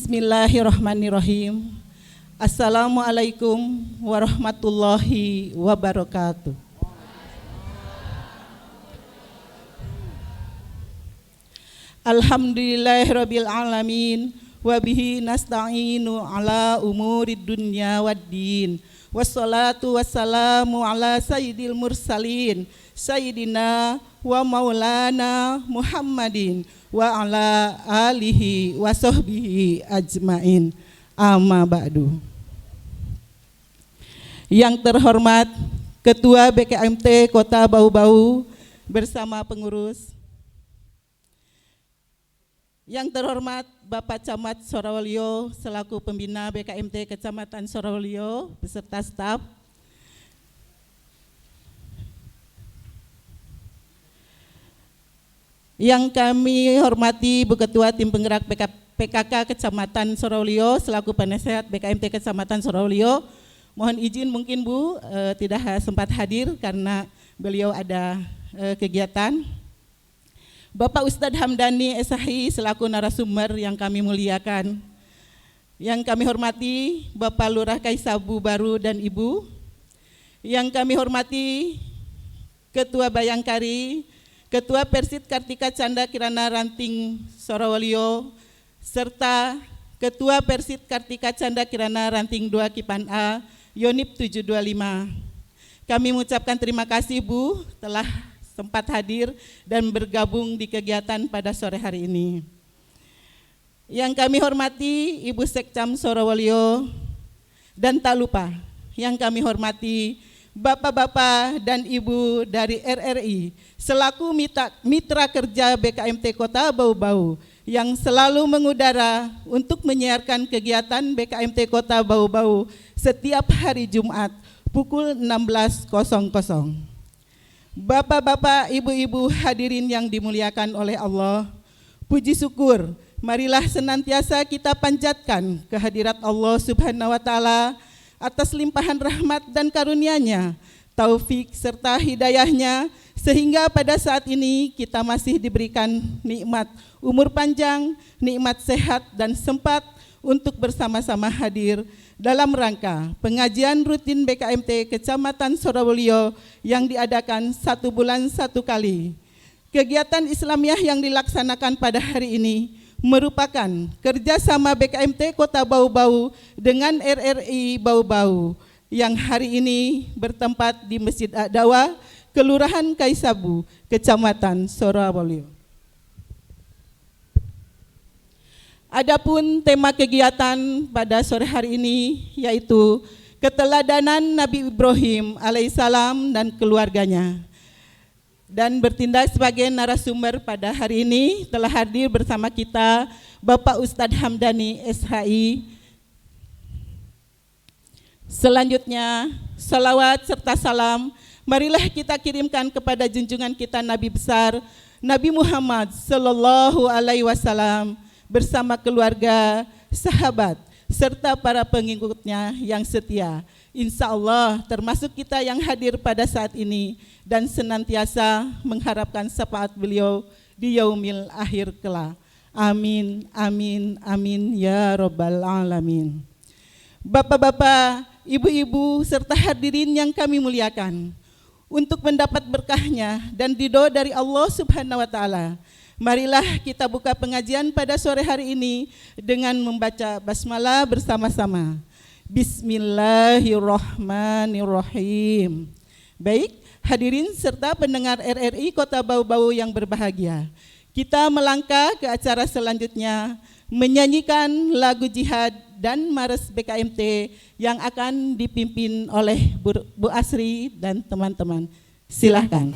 Bismillahirrahmanirrahim. Assalamualaikum warahmatullahi wabarakatuh. Alhamdulillahirabbil alamin wa bihi nasta'inu ala umurid dunya waddin. Wassalatu wassalamu ala sayyidil mursalin sayyidina wa maulana Muhammadin wa ala alihi wa sahbihi ajmain. Amma ba'du. Yang terhormat Ketua BKMT Kota Bau-Bau bersama pengurus. Yang terhormat Bapak Camat Sorowalyo selaku pembina BKMT Kecamatan Sorowalyo beserta staf. Yang kami hormati Bu Ketua Tim Penggerak PKK Kecamatan Sorowalyo selaku penasehat BKMT Kecamatan Sorowalyo. Mohon izin mungkin Bu tidak sempat hadir karena beliau ada kegiatan. Bapak Ustadz Hamdani SHI selaku narasumber yang kami muliakan. Yang kami hormati Bapak Lurah Kaisabu Baru dan Ibu. Yang kami hormati Ketua Bayangkari, Ketua Persit Kartika Canda Kirana Ranting Sorowalyo, serta Ketua Persit Kartika Canda Kirana Ranting 2 Kipan A, Yonip 725. Kami mengucapkan terima kasih Bu telah sempat hadir dan bergabung di kegiatan pada sore hari ini. Yang kami hormati Ibu Sekcam Sorowalyo dan tak lupa yang kami hormati Bapak-bapak dan Ibu dari RRI selaku mitra kerja BKMT Kota Bau-Bau yang selalu mengudara untuk menyiarkan kegiatan BKMT Kota Bau-Bau setiap hari Jumat pukul 16.00. Bapak-bapak, ibu-ibu hadirin yang dimuliakan oleh Allah, puji syukur marilah senantiasa kita panjatkan kehadirat Allah Subhanahu wa Ta'ala atas limpahan rahmat dan karunia-Nya, taufik serta hidayahnya, sehingga pada saat ini kita masih diberikan nikmat umur panjang, nikmat sehat dan sempat untuk bersama-sama hadir dalam rangka pengajian rutin BKMT Kecamatan Sorowalyo yang diadakan 1 bulan 1 kali. Kegiatan Islamiah yang dilaksanakan pada hari ini merupakan kerjasama BKMT Kota Bau-Bau dengan RRI Bau-Bau yang hari ini bertempat di Masjid Ad-Dawa, Kelurahan Kaisabu, Kecamatan Sorowalyo. Adapun tema kegiatan pada sore hari ini yaitu keteladanan Nabi Ibrahim alaihissalam dan keluarganya. Dan bertindak sebagai narasumber pada hari ini telah hadir bersama kita Bapak Ustadz Hamdani SHI. Selanjutnya, salawat serta salam marilah kita kirimkan kepada junjungan kita Nabi besar Nabi Muhammad Sallallahu Alaihi Wasallam bersama keluarga, sahabat, serta para pengikutnya yang setia. Insya Allah termasuk kita yang hadir pada saat ini dan senantiasa mengharapkan syafaat beliau di yaumil akhir kelak. Amin, amin, amin ya Rabbal Alamin. Bapak-bapak, ibu-ibu, serta hadirin yang kami muliakan, untuk mendapat berkahnya dan ridho dari Allah Subhanahu wa Ta'ala, marilah kita buka pengajian pada sore hari ini dengan membaca basmalah bersama-sama. Bismillahirrahmanirrahim. Baik, hadirin serta pendengar RRI Kota Bau-Bau yang berbahagia, kita melangkah ke acara selanjutnya menyanyikan lagu jihad dan mares BKMT yang akan dipimpin oleh Bu Asri dan teman-teman. Silahkan.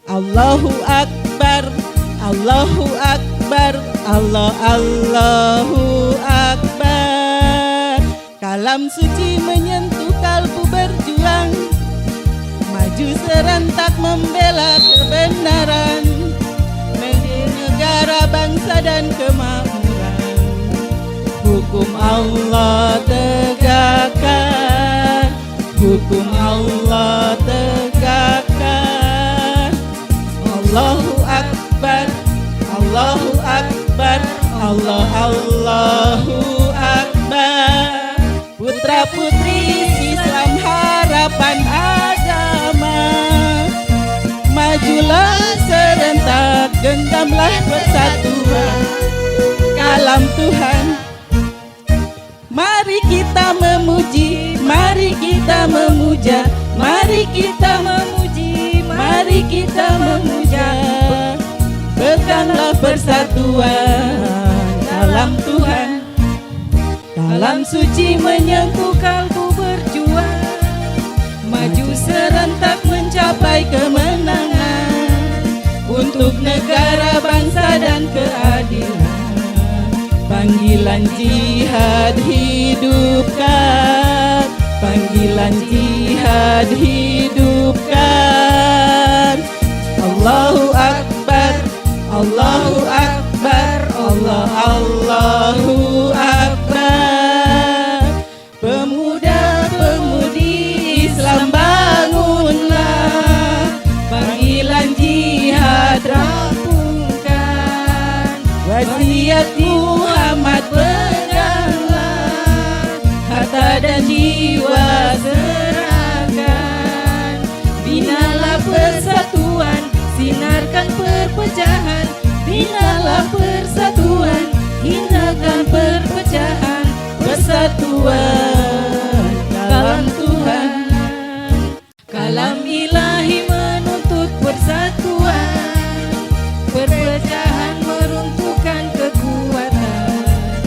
Allahu Akbar, Allahu Akbar, Allahu Akbar. Kalam suci menyentuh kalbu berjuang, maju serentak membela kebenaran, negara, bangsa dan kemakmuran. Hukum Allah tegakkan, hukum Allah Akbar, Allahu Akbar, Allahu Akbar. Putra putri Islam harapan agama, majulah serentak, genggamlah persatuan kalam Tuhan. Mari kita memuji, mari kita memuja, mari kita memuji, mari kita memuja. Peganglah persatuan kalam Tuhan, kalam suci menyentuh kalbu berjuang, maju serentak mencapai kemenangan untuk negara, bangsa dan keadilan. Panggilan jihad hidupkan, panggilan jihad hidupkan. Allahu Akbar, Allahu Akbar, Allahu Akbar. Pemuda-pemudi Islam bangunlah, panggilan jihad rampungkan. Wasiat Muhammad peganglah, harta dan jiwa serahkan. Binalah persatuan, sinarkan perpecahan. Binalah persatuan, hinakan perpecahan. Persatuan kalam Tuhan, kalam ilahi menuntut persatuan. Perpecahan meruntuhkan kekuatan,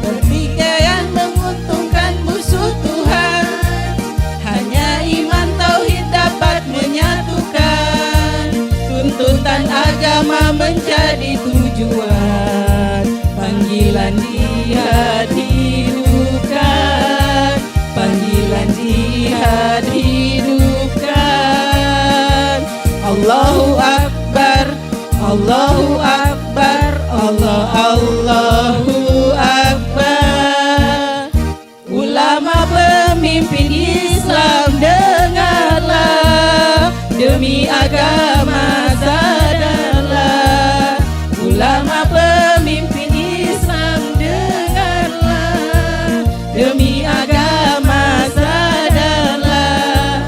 pertikaian menguntungkan musuh Tuhan. Hanya iman tauhid dapat menyatukan, tuntutan agama menjadi tujuan. Panggilan jihad hidupkan, panggilan jihad hidupkan. Allahu Akbar, Allahu Akbar, Allahu Akbar. Ulama pemimpin Islam dengarlah, demi agama sadarlah. Ulama pemimpin Islam dengarlah, demi agama sadarlah.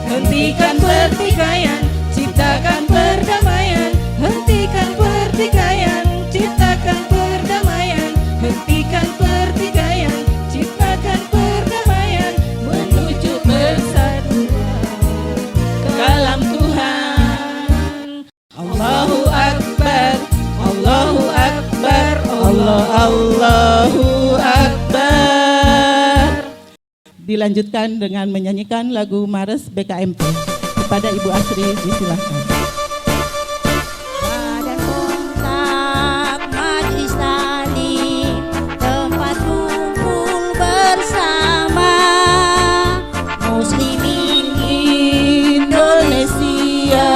Hentikan pertikaian, ciptakan perdamaian. Hentikan pertikaian, ciptakan perdamaian. Hentikan pertikaian, ciptakan perdamaian. Menuju persatuan kalam Tuhan. Allahu Akbar, Allahu Akbar, Allahu Akbar. Dilanjutkan dengan menyanyikan lagu Mares BKMT. Kepada Ibu Asri disilahkan. Badan kontak majelis taklim, tempat kumpul bersama muslimin Indonesia,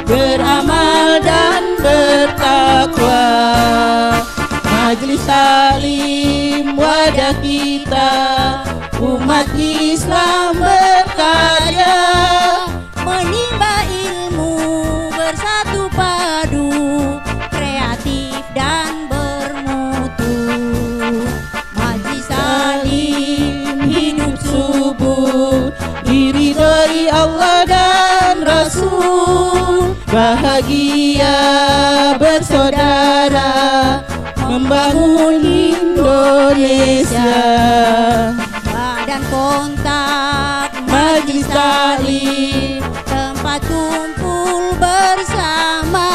beramal dan bertakwa. Majelis taklim wadah kita, umat Islam berkarya, menimba ilmu bersatu padu, kreatif dan bermutu. Majelis taklim hidup subuh, diridhoi Allah dan Rasul. Bahagia bersaudara, membangun Indonesia. Badan kontak Majelis taklim, tempat kumpul bersama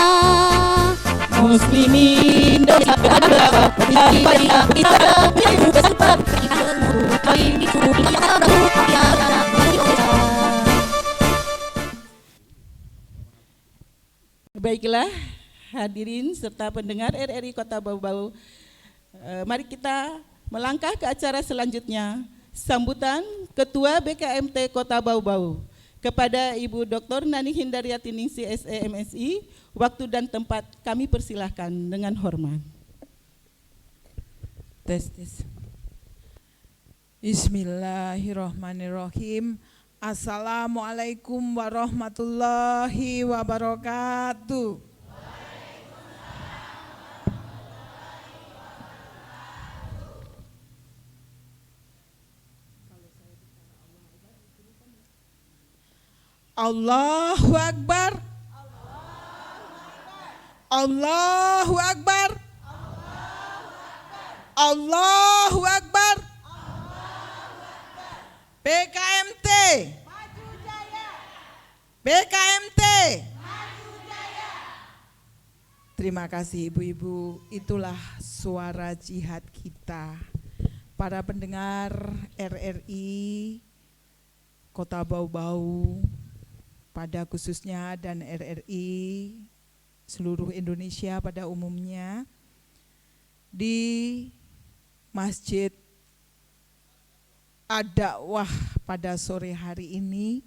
muslimin Indonesia. Baiklah hadirin serta pendengar RRI Kota Bau-Bau, mari kita melangkah ke acara selanjutnya, sambutan Ketua BKMT Kota Bau-Bau. Kepada Ibu Dr. Nani Hindariati Ningsi SE MSI, waktu dan tempat kami persilahkan dengan hormat. Tes. Bismillahirrahmanirrahim. Assalamualaikum warahmatullahi wabarakatuh. Allahu Akbar. Allahu Akbar. Allahu Akbar. PKMT. PKMT. Terima kasih ibu-ibu, itulah suara jihad kita. Para pendengar RRI Kota Bau-Bau pada khususnya dan RRI seluruh Indonesia pada umumnya, di Masjid Ad-Dakwah pada sore hari ini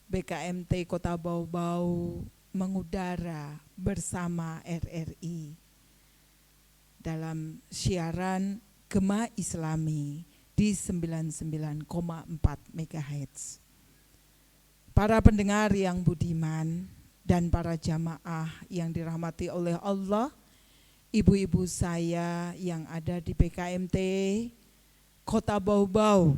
BKMT Kota Bau-Bau mengudara bersama RRI dalam siaran Gema Islami di 99,4 MHz. Para pendengar yang budiman dan para jamaah yang dirahmati oleh Allah, ibu-ibu saya yang ada di BKMT Kota Bau-Bau,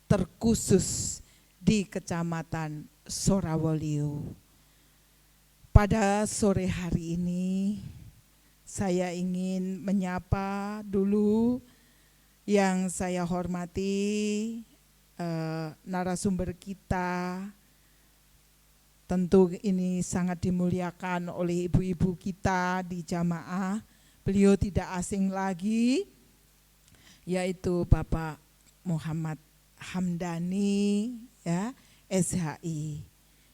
terkhusus di Kecamatan Sorowolyo. Pada sore hari ini saya ingin menyapa dulu yang saya hormati narasumber kita. Tentu ini sangat dimuliakan oleh ibu-ibu kita di jamaah. Beliau tidak asing lagi, yaitu Bapak Muhammad Hamdani, ya, SHI,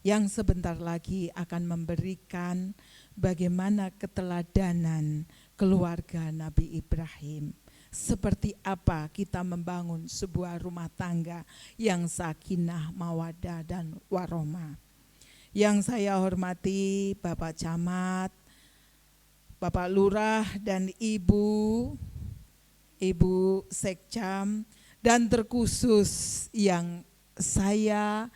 yang sebentar lagi akan memberikan bagaimana keteladanan keluarga Nabi Ibrahim. Seperti apa kita membangun sebuah rumah tangga yang sakinah, mawaddah, dan warahmah. Yang saya hormati Bapak Camat, Bapak Lurah, dan Ibu Sekcam, dan terkhusus yang saya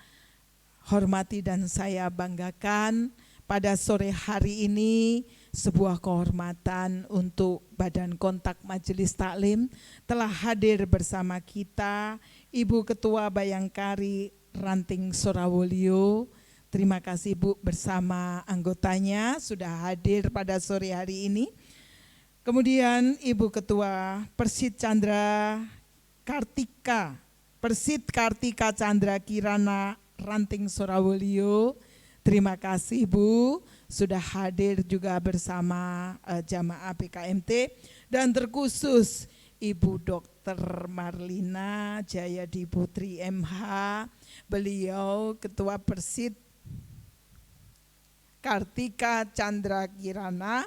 hormati dan saya banggakan pada sore hari ini, sebuah kehormatan untuk Badan Kontak Majelis Taklim telah hadir bersama kita Ibu Ketua Bayangkari Ranting Sorowolyo. Terima kasih Bu, bersama anggotanya sudah hadir pada sore hari ini. Kemudian Ibu Ketua Persid Chandra Kartika, Persid Kartika Chandra Kirana Ranting Sorowolyo. Terima kasih Bu, sudah hadir juga bersama jamaah PKMT, dan terkhusus Ibu Dr. Marlina Jayadi Putri MH, beliau Ketua Persid Kartika Chandra Kirana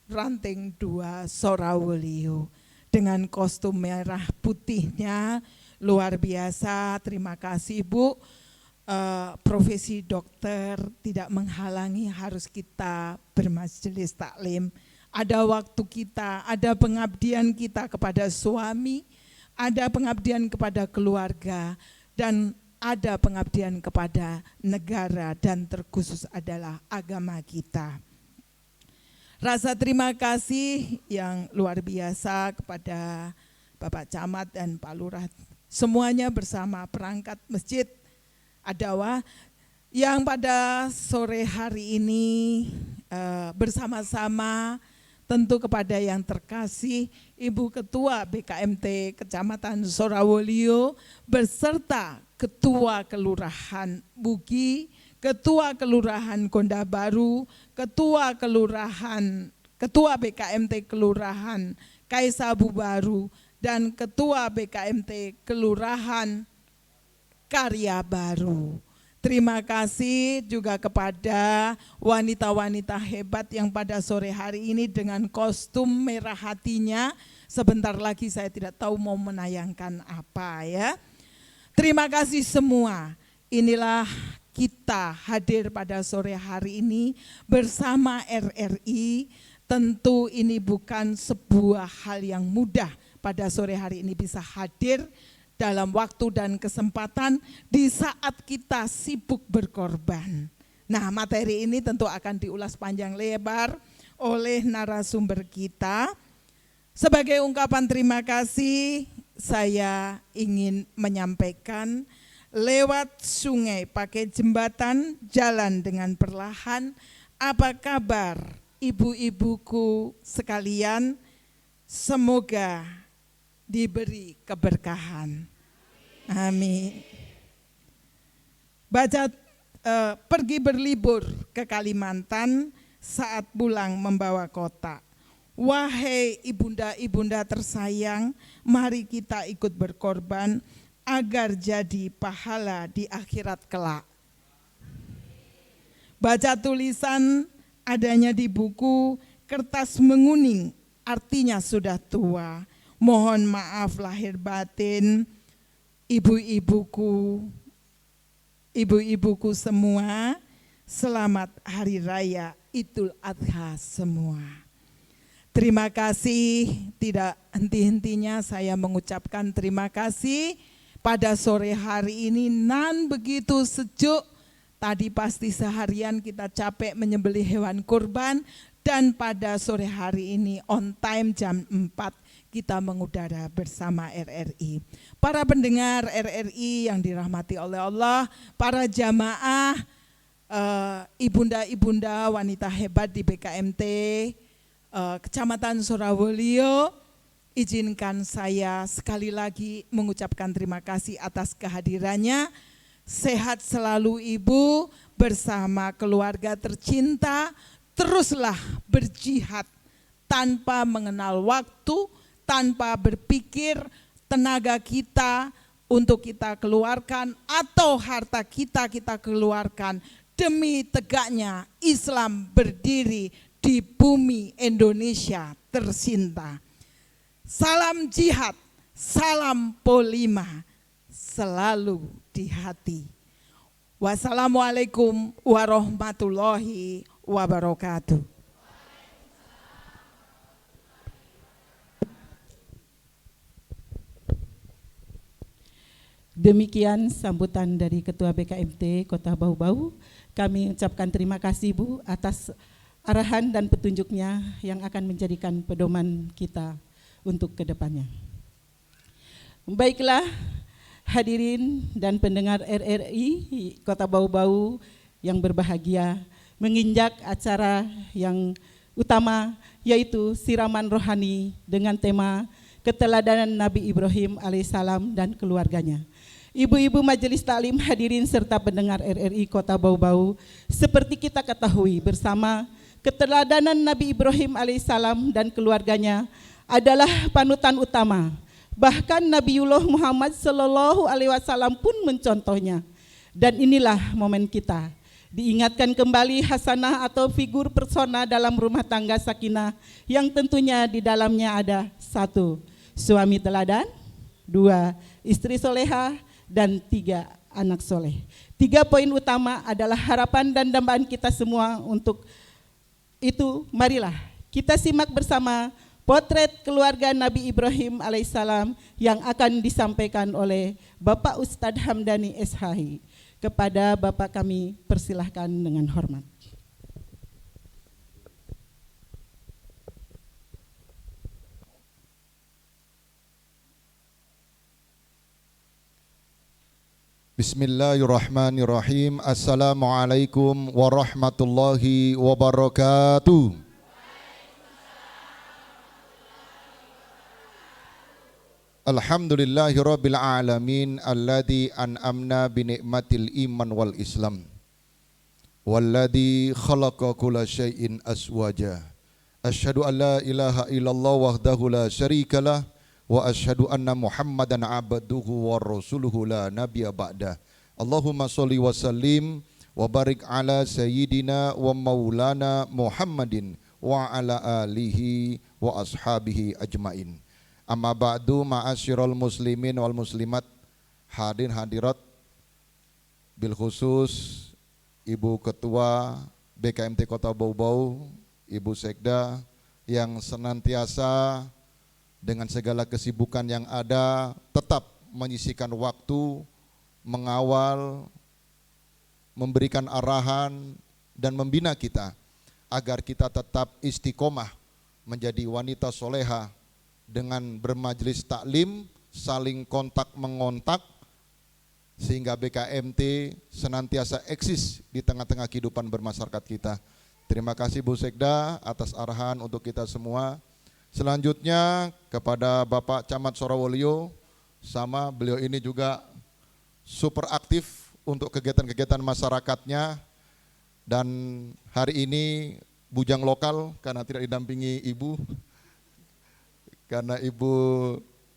Ranting 2 Sorowolyo, dengan kostum merah putihnya luar biasa. Terima kasih Bu. Profesi dokter tidak menghalangi harus kita bermajelis taklim. Ada waktu kita, ada pengabdian kita kepada suami, ada pengabdian kepada keluarga, dan ada pengabdian kepada negara, dan terkhusus adalah agama kita. Rasa terima kasih yang luar biasa kepada Bapak Camat dan Pak Lurah, semuanya bersama perangkat Masjid Ad-Dakwah yang pada sore hari ini bersama-sama tentu kepada yang terkasih Ibu Ketua BKMT Kecamatan Sorowolyo beserta Ketua Kelurahan Bugi, Ketua Kelurahan Gonda Baru, Ketua BKMT Kelurahan Kaisabu Baru, dan Ketua BKMT Kelurahan Karya Baru. Terima kasih juga kepada wanita-wanita hebat yang pada sore hari ini dengan kostum merah hatinya. Sebentar lagi saya tidak tahu mau menayangkan apa, ya. Terima kasih semua. Inilah kita hadir pada sore hari ini bersama RRI. Tentu ini bukan sebuah hal yang mudah pada sore hari ini bisa hadir dalam waktu dan kesempatan di saat kita sibuk berkorban. Nah, materi ini tentu akan diulas panjang lebar oleh narasumber kita. Sebagai ungkapan terima kasih, saya ingin menyampaikan lewat sungai, pakai jembatan, jalan dengan perlahan. Apa kabar ibu-ibuku sekalian? Semoga diberi keberkahan. Amin. Pergi berlibur ke Kalimantan, saat pulang membawa kotak. Wahai ibunda-ibunda tersayang, mari kita ikut berkorban agar jadi pahala di akhirat kelak. Baca tulisan adanya di buku, kertas menguning, artinya sudah tua. Mohon maaf lahir batin, ibu-ibuku semua, selamat Hari Raya Idul Adha semua. Terima kasih, tidak henti-hentinya saya mengucapkan terima kasih. Pada sore hari ini nan begitu sejuk, tadi pasti seharian kita capek menyembelih hewan kurban, dan pada sore hari ini on time jam 4 kita mengudara bersama RRI. Para pendengar RRI yang dirahmati oleh Allah, para jamaah, ibunda-ibunda wanita hebat di BKMT Kecamatan Surawolio, izinkan saya sekali lagi mengucapkan terima kasih atas kehadirannya. Sehat selalu Ibu bersama keluarga tercinta. Teruslah berjihad tanpa mengenal waktu, tanpa berpikir tenaga kita untuk kita keluarkan atau harta kita keluarkan demi tegaknya Islam berdiri di bumi Indonesia tercinta. Salam jihad, salam Polima selalu di hati. Wassalamualaikum warahmatullahi wabarakatuh. Demikian sambutan dari Ketua BKMT Kota Bau-Bau. Kami ucapkan terima kasih Bu atas arahan dan petunjuknya yang akan menjadikan pedoman kita untuk kedepannya. Baiklah hadirin dan pendengar RRI Kota Bau-Bau yang berbahagia, menginjak acara yang utama yaitu siraman rohani dengan tema keteladanan Nabi Ibrahim alaihissalam dan keluarganya. Ibu-ibu majelis taklim, hadirin serta pendengar RRI Kota Bau-Bau, seperti kita ketahui bersama, keteladanan Nabi Ibrahim alaihissalam dan keluarganya adalah panutan utama. Bahkan Nabiullah Muhammad sallallahu alaihi wasallam pun mencontohnya. Dan inilah momen kita diingatkan kembali hasanah atau figur persona dalam rumah tangga sakinah yang tentunya di dalamnya ada 1. Suami teladan, 2. Istri soleha, dan 3. Anak soleh. 3 poin utama adalah harapan dan dambaan kita semua untuk itu. Marilah kita simak bersama potret keluarga Nabi Ibrahim alaihissalam yang akan disampaikan oleh Bapak Ustadz Hamdani SHI. Kepada Bapak kami persilahkan dengan hormat. Bismillahirrahmanirrahim. Assalamualaikum warahmatullahi wabarakatuh. Alhamdulillahirabbil alamin alladzi an'amna bi ni'matil iman wal islam walladzi khalaqa kulla syai'in aswaja. Asyhadu an la ilaha illallah wahdahu la syarikalah wa asyhadu anna Muhammadan abduhu wa rasuluhu la nabiyya ba'dah. Allahumma sholli wa sallim wa barik ala sayyidina wa maulana Muhammadin wa ala alihi wa ashabihi ajmain. Amma ba'du, ma'asyiral muslimin wal muslimat, hadirin hadirat, bil khusus Ibu Ketua BKMT Kota Bau-Bau, Ibu Sekda yang senantiasa dengan segala kesibukan yang ada tetap menyisihkan waktu, mengawal, memberikan arahan dan membina kita agar kita tetap istiqomah menjadi wanita soleha dengan bermajelis taklim, saling kontak mengontak, sehingga BKMT senantiasa eksis di tengah-tengah kehidupan bermasyarakat kita. Terima kasih Bu Sekda atas arahan untuk kita semua. Selanjutnya kepada Bapak Camat Sorowolyo, sama beliau ini juga super aktif untuk kegiatan-kegiatan masyarakatnya, dan hari ini bujang lokal karena tidak didampingi Ibu, karena Ibu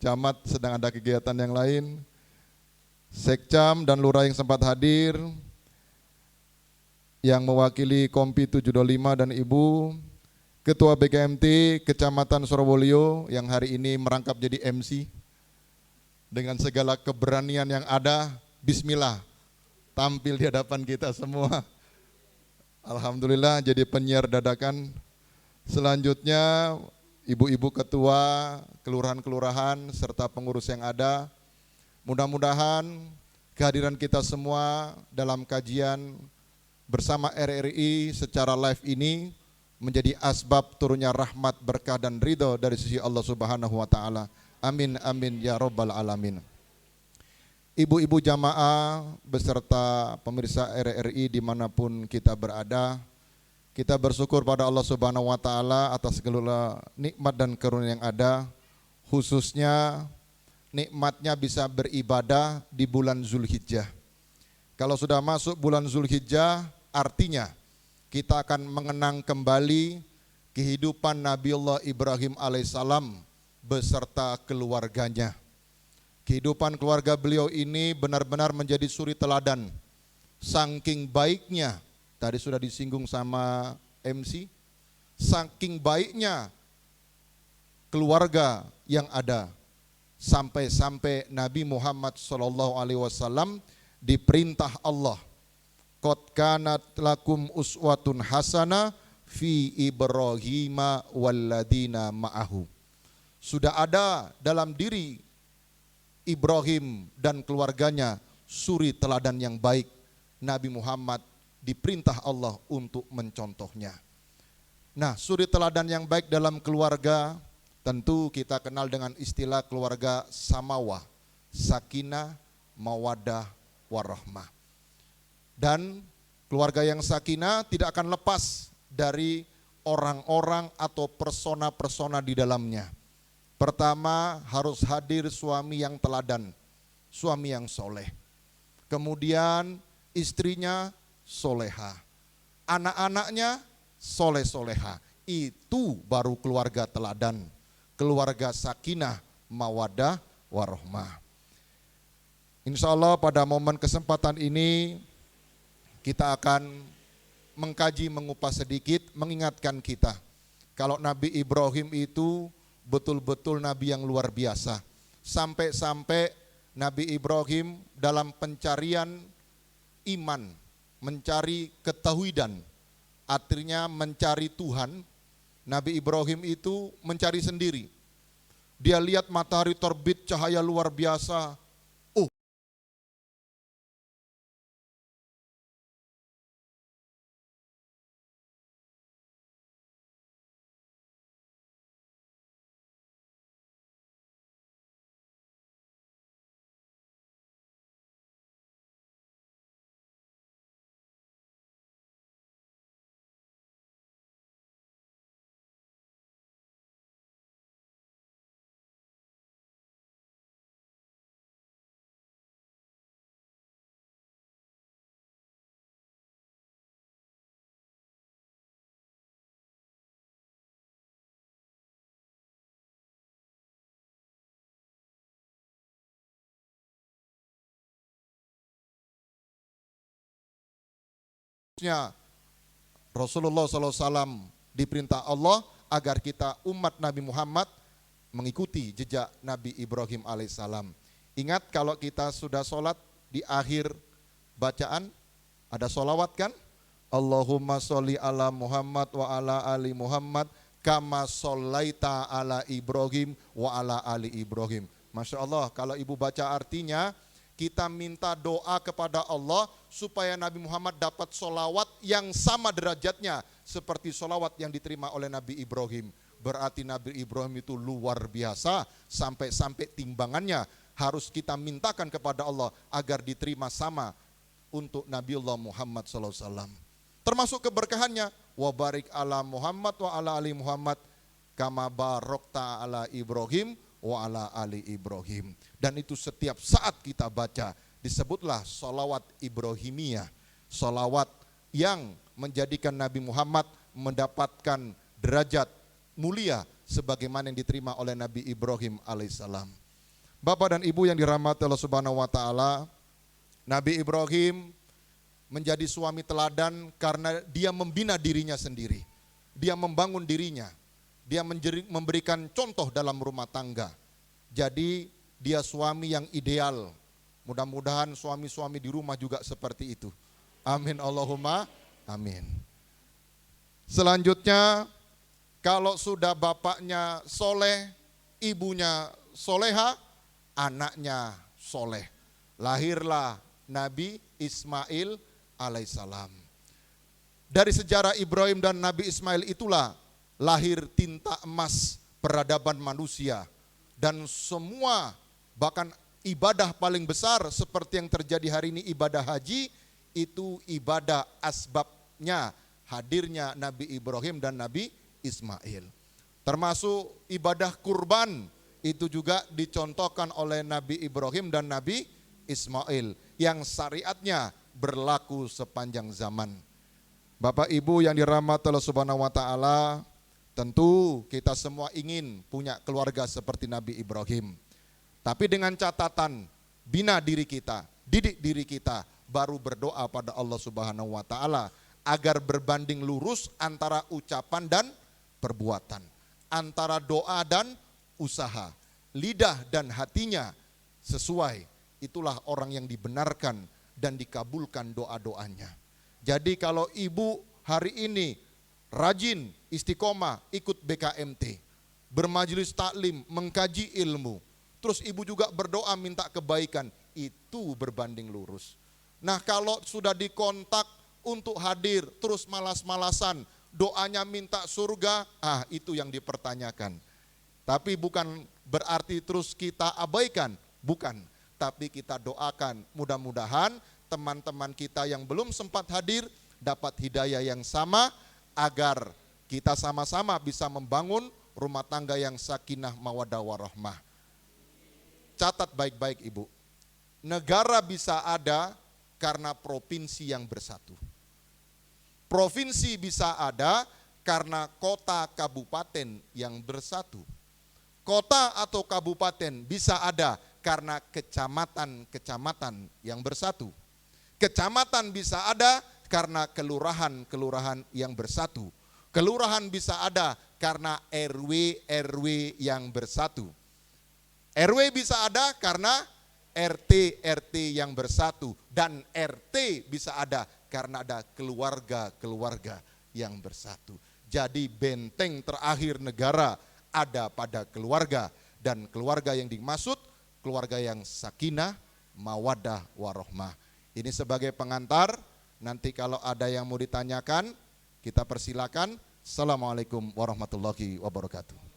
Camat sedang ada kegiatan yang lain. Sekcam dan Lurah yang sempat hadir, yang mewakili Kompi 725 dan Ibu, Ketua BKMT Kecamatan Sorowolyo yang hari ini merangkap jadi MC, dengan segala keberanian yang ada, bismillah, tampil di hadapan kita semua. Alhamdulillah jadi penyiar dadakan. Selanjutnya ibu-ibu ketua, kelurahan-kelurahan, serta pengurus yang ada, mudah-mudahan kehadiran kita semua dalam kajian bersama RRI secara live ini menjadi asbab turunnya rahmat, berkah dan ridho dari sisi Allah Subhanahu wa taala. Amin amin ya rabbal alamin. Ibu-ibu jamaah beserta pemirsa RRI dimanapun kita berada, kita bersyukur pada Allah Subhanahu wa taala atas segala nikmat dan karunia yang ada, khususnya nikmatnya bisa beribadah di bulan Zulhijjah. Kalau sudah masuk bulan Zulhijjah, artinya kita akan mengenang kembali kehidupan Nabiullah Ibrahim alaihissalam beserta keluarganya. Kehidupan keluarga beliau ini benar-benar menjadi suri teladan. Saking baiknya, tadi sudah disinggung sama MC, saking baiknya keluarga yang ada, sampai-sampai Nabi Muhammad SAW diperintah Allah, qad kanat lakum uswatun hasanah fi Ibrahima walladina ma'ahu. Sudah ada dalam diri Ibrahim dan keluarganya suri teladan yang baik. Nabi Muhammad diperintah Allah untuk mencontohnya. Nah, suri teladan yang baik dalam keluarga tentu kita kenal dengan istilah keluarga samawah, sakinah, mawaddah, warahmah. Dan keluarga yang sakinah tidak akan lepas dari orang-orang atau persona-persona di dalamnya. Pertama, harus hadir suami yang teladan, suami yang soleh. Kemudian istrinya soleha, anak-anaknya soleh-soleha. Itu baru keluarga teladan, keluarga sakinah, mawaddah, warahmah. Insya Allah pada momen kesempatan ini kita akan mengkaji, mengupas sedikit, mengingatkan kita kalau Nabi Ibrahim itu betul-betul Nabi yang luar biasa. Sampai-sampai Nabi Ibrahim dalam pencarian iman, mencari ketauhidan, artinya mencari Tuhan, Nabi Ibrahim itu mencari sendiri. Dia lihat matahari terbit cahaya luar biasa. Rasulullah SAW diperintah Allah agar kita umat Nabi Muhammad mengikuti jejak Nabi Ibrahim alaihissalam. Ingat kalau kita sudah sholat di akhir bacaan ada sholawat kan? Allahumma sholli ala Muhammad wa ala ali Muhammad kama sholaita ala Ibrahim wa ala ali Ibrahim. Masya Allah, kalau ibu baca artinya, kita minta doa kepada Allah supaya Nabi Muhammad dapat sholawat yang sama derajatnya seperti sholawat yang diterima oleh Nabi Ibrahim. Berarti Nabi Ibrahim itu luar biasa, sampai-sampai timbangannya harus kita mintakan kepada Allah agar diterima sama untuk Nabiullah Muhammad SAW. Termasuk keberkahannya, wa barik ala Muhammad wa ala ali Muhammad kama barokta ala Ibrahim wa ala ali Ibrahim. Dan itu setiap saat kita baca, disebutlah sholawat Ibrahimiyah, sholawat yang menjadikan Nabi Muhammad mendapatkan derajat mulia sebagaimana yang diterima oleh Nabi Ibrahim alaihissalam. Bapak dan Ibu yang dirahmati Allah Subhanahu wa taala, Nabi Ibrahim menjadi suami teladan karena dia membina dirinya sendiri. Dia membangun dirinya. Dia memberikan contoh dalam rumah tangga. Jadi dia suami yang ideal. Mudah-mudahan suami-suami di rumah juga seperti itu. Amin Allahumma amin. Selanjutnya, kalau sudah bapaknya soleh, ibunya soleha, anaknya soleh. Lahirlah Nabi Ismail alaihissalam. Dari sejarah Ibrahim dan Nabi Ismail itulah lahir tinta emas peradaban manusia. Dan semua, bahkan ibadah paling besar seperti yang terjadi hari ini, ibadah haji, itu ibadah asbabnya hadirnya Nabi Ibrahim dan Nabi Ismail. Termasuk ibadah kurban, itu juga dicontohkan oleh Nabi Ibrahim dan Nabi Ismail yang syariatnya berlaku sepanjang zaman. Bapak Ibu yang dirahmati Allah Subhanahu wa taala, tentu kita semua ingin punya keluarga seperti Nabi Ibrahim. Tapi dengan catatan, bina diri kita, didik diri kita, baru berdoa pada Allah Subhanahu wa taala agar berbanding lurus antara ucapan dan perbuatan, antara doa dan usaha, lidah dan hatinya sesuai. Itulah orang yang dibenarkan dan dikabulkan doa-doanya. Jadi kalau ibu hari ini rajin istiqomah ikut BKMT, bermajelis taklim, mengkaji ilmu, terus ibu juga berdoa minta kebaikan, itu berbanding lurus. Nah kalau sudah dikontak untuk hadir terus malas-malasan, doanya minta surga, itu yang dipertanyakan. Tapi bukan berarti terus kita abaikan, bukan. Tapi kita doakan mudah-mudahan teman-teman kita yang belum sempat hadir dapat hidayah yang sama agar kita sama-sama bisa membangun rumah tangga yang sakinah mawaddah warahmah. Catat baik-baik Ibu, negara bisa ada karena provinsi yang bersatu. Provinsi bisa ada karena kota kabupaten yang bersatu. Kota atau kabupaten bisa ada karena kecamatan-kecamatan yang bersatu. Kecamatan bisa ada karena kelurahan-kelurahan yang bersatu. Kelurahan bisa ada karena RW-RW yang bersatu. RW bisa ada karena RT-RT yang bersatu. Dan RT bisa ada karena ada keluarga-keluarga yang bersatu. Jadi benteng terakhir negara ada pada keluarga, dan keluarga yang dimaksud keluarga yang sakinah, mawaddah, warahmah. Ini sebagai pengantar, nanti kalau ada yang mau ditanyakan, kita persilakan. Assalamualaikum warahmatullahi wabarakatuh.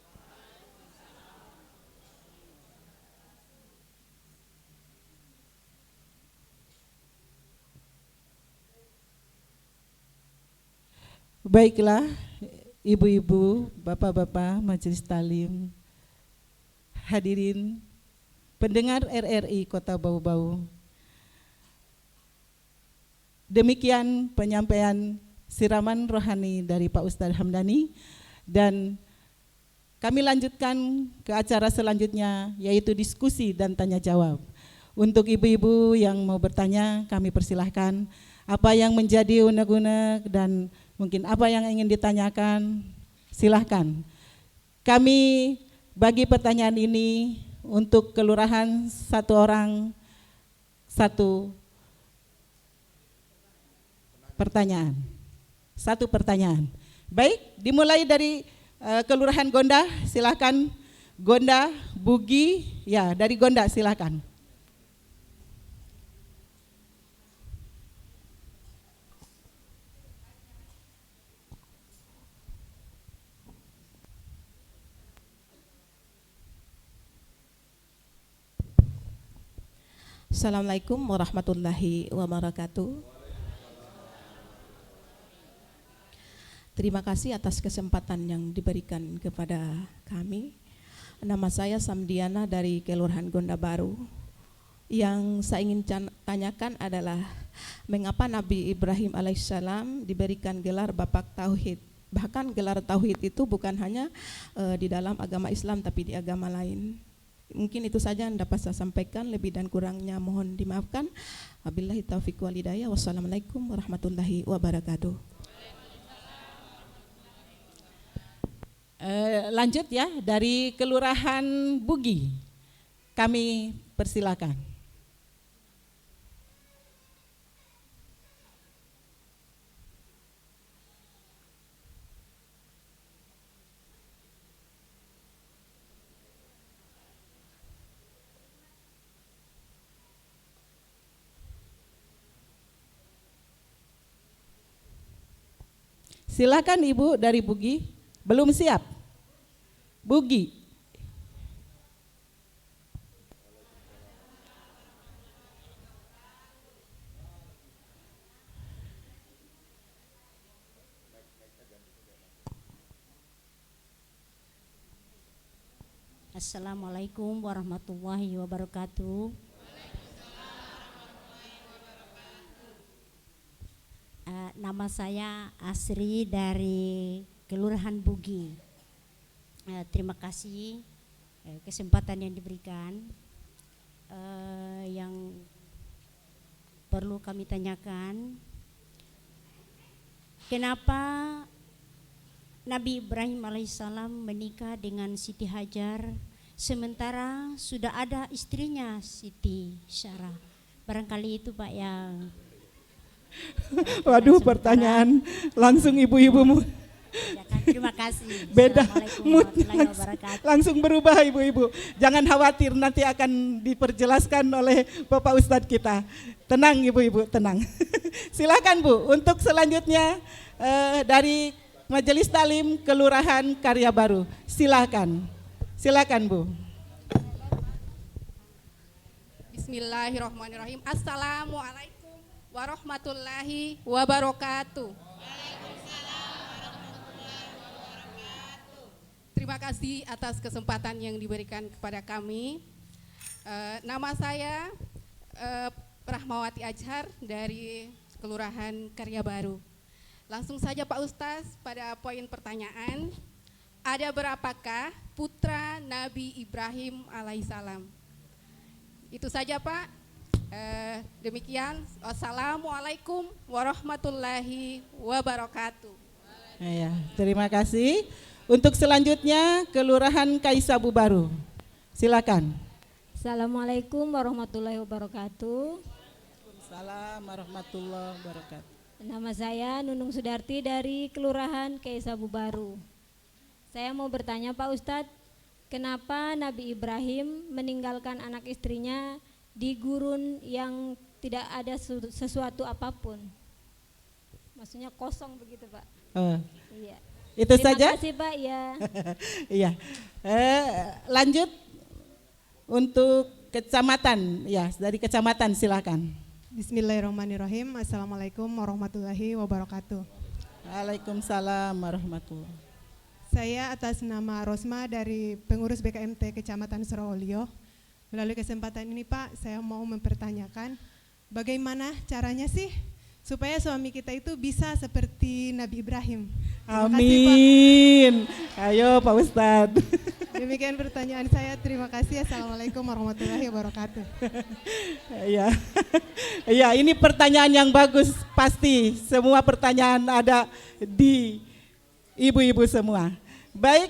Baiklah, ibu-ibu, bapak-bapak, majelis talim, hadirin, pendengar RRI Kota Bau-Bau. Demikian penyampaian siraman rohani dari Pak Ustadz Hamdani, dan kami lanjutkan ke acara selanjutnya, yaitu diskusi dan tanya jawab. Untuk ibu-ibu yang mau bertanya, kami persilahkan apa yang menjadi unek-unek dan mungkin apa yang ingin ditanyakan, silahkan. Kami bagi pertanyaan ini untuk kelurahan satu orang, satu pertanyaan. Satu pertanyaan. Baik, dimulai dari Kelurahan Gonda, silahkan. Gonda, Bugi, ya dari Gonda silahkan. Assalamualaikum warahmatullahi wabarakatuh. Terima kasih atas kesempatan yang diberikan kepada kami. Nama saya Samdiana dari Kelurahan Gonda Baru. Yang saya ingin tanyakan adalah mengapa Nabi Ibrahim alaihissalam diberikan gelar Bapak Tauhid. Bahkan gelar Tauhid itu bukan hanya di dalam agama Islam tapi di agama lain. Mungkin itu saja yang dapat saya sampaikan, lebih dan kurangnya mohon dimaafkan. Wabillahi taufiq wal hidayah. Wassalamualaikum warahmatullahi wabarakatuh. Lanjut ya, dari Kelurahan Bugi, kami persilakan. Silakan Ibu dari Bugi. Belum siap? Bugi. Assalamualaikum warahmatullahi wabarakatuh. Nama saya Asri dari Kelurahan Bugi. Terima kasih kesempatan yang diberikan. Yang perlu kami tanyakan, kenapa Nabi Ibrahim alaihissalam menikah dengan Siti Hajar sementara sudah ada istrinya Siti Sarah? Barangkali itu Pak yang Waduh, pertanyaan langsung ibu-ibu ya kan, terima kasih. beda Assalamualaikum mood, warahmatullahi wabarakatuh. langsung berubah ibu-ibu. Jangan khawatir, nanti akan diperjelaskan oleh Bapak Ustadz kita. Tenang ibu-ibu, tenang. Silakan Bu, untuk selanjutnya dari Majelis Talim Kelurahan Karya Baru. Silakan Bu. Bismillahirrahmanirrahim. Assalamualaikum warahmatullahi wabarakatuh. Terima kasih atas kesempatan yang diberikan kepada kami. Nama saya Rahmawati Ajhar dari Kelurahan Karya Baru. Langsung saja Pak Ustaz pada poin pertanyaan. Ada berapakah putra Nabi Ibrahim alaihissalam? Itu saja Pak. Demikian. Wassalamualaikum warahmatullahi wabarakatuh. Ya, terima kasih. Untuk selanjutnya Kelurahan Kaisabu Baru. Silakan. Assalamualaikum warahmatullahi wabarakatuh. Waalaikumsalam warahmatullahi wabarakatuh. Nama saya Nunung Sudarti dari Kelurahan Kaisabu Baru. Saya mau bertanya Pak Ustadz, kenapa Nabi Ibrahim meninggalkan anak istrinya di gurun yang tidak ada sesuatu apapun? Maksudnya kosong begitu Pak. Iya. Itu Terima saja? kasih Pak ya. Iya. Lanjut untuk kecamatan, ya dari kecamatan silakan. Bismillahirrahmanirrahim. Assalamualaikum warahmatullahi wabarakatuh. Waalaikumsalam warahmatullahi. Saya atas nama Rosma dari pengurus BKMT Kecamatan Sorowolio. Melalui kesempatan ini Pak, saya mau mempertanyakan bagaimana caranya sih supaya suami kita itu bisa seperti Nabi Ibrahim. Terima kasih, Pak. Amin. Ayo Pak Ustadz. Demikian pertanyaan saya. Terima kasih. Assalamualaikum warahmatullahi wabarakatuh. Iya. Iya, ini pertanyaan yang bagus pasti. Semua pertanyaan ada di ibu-ibu semua. Baik,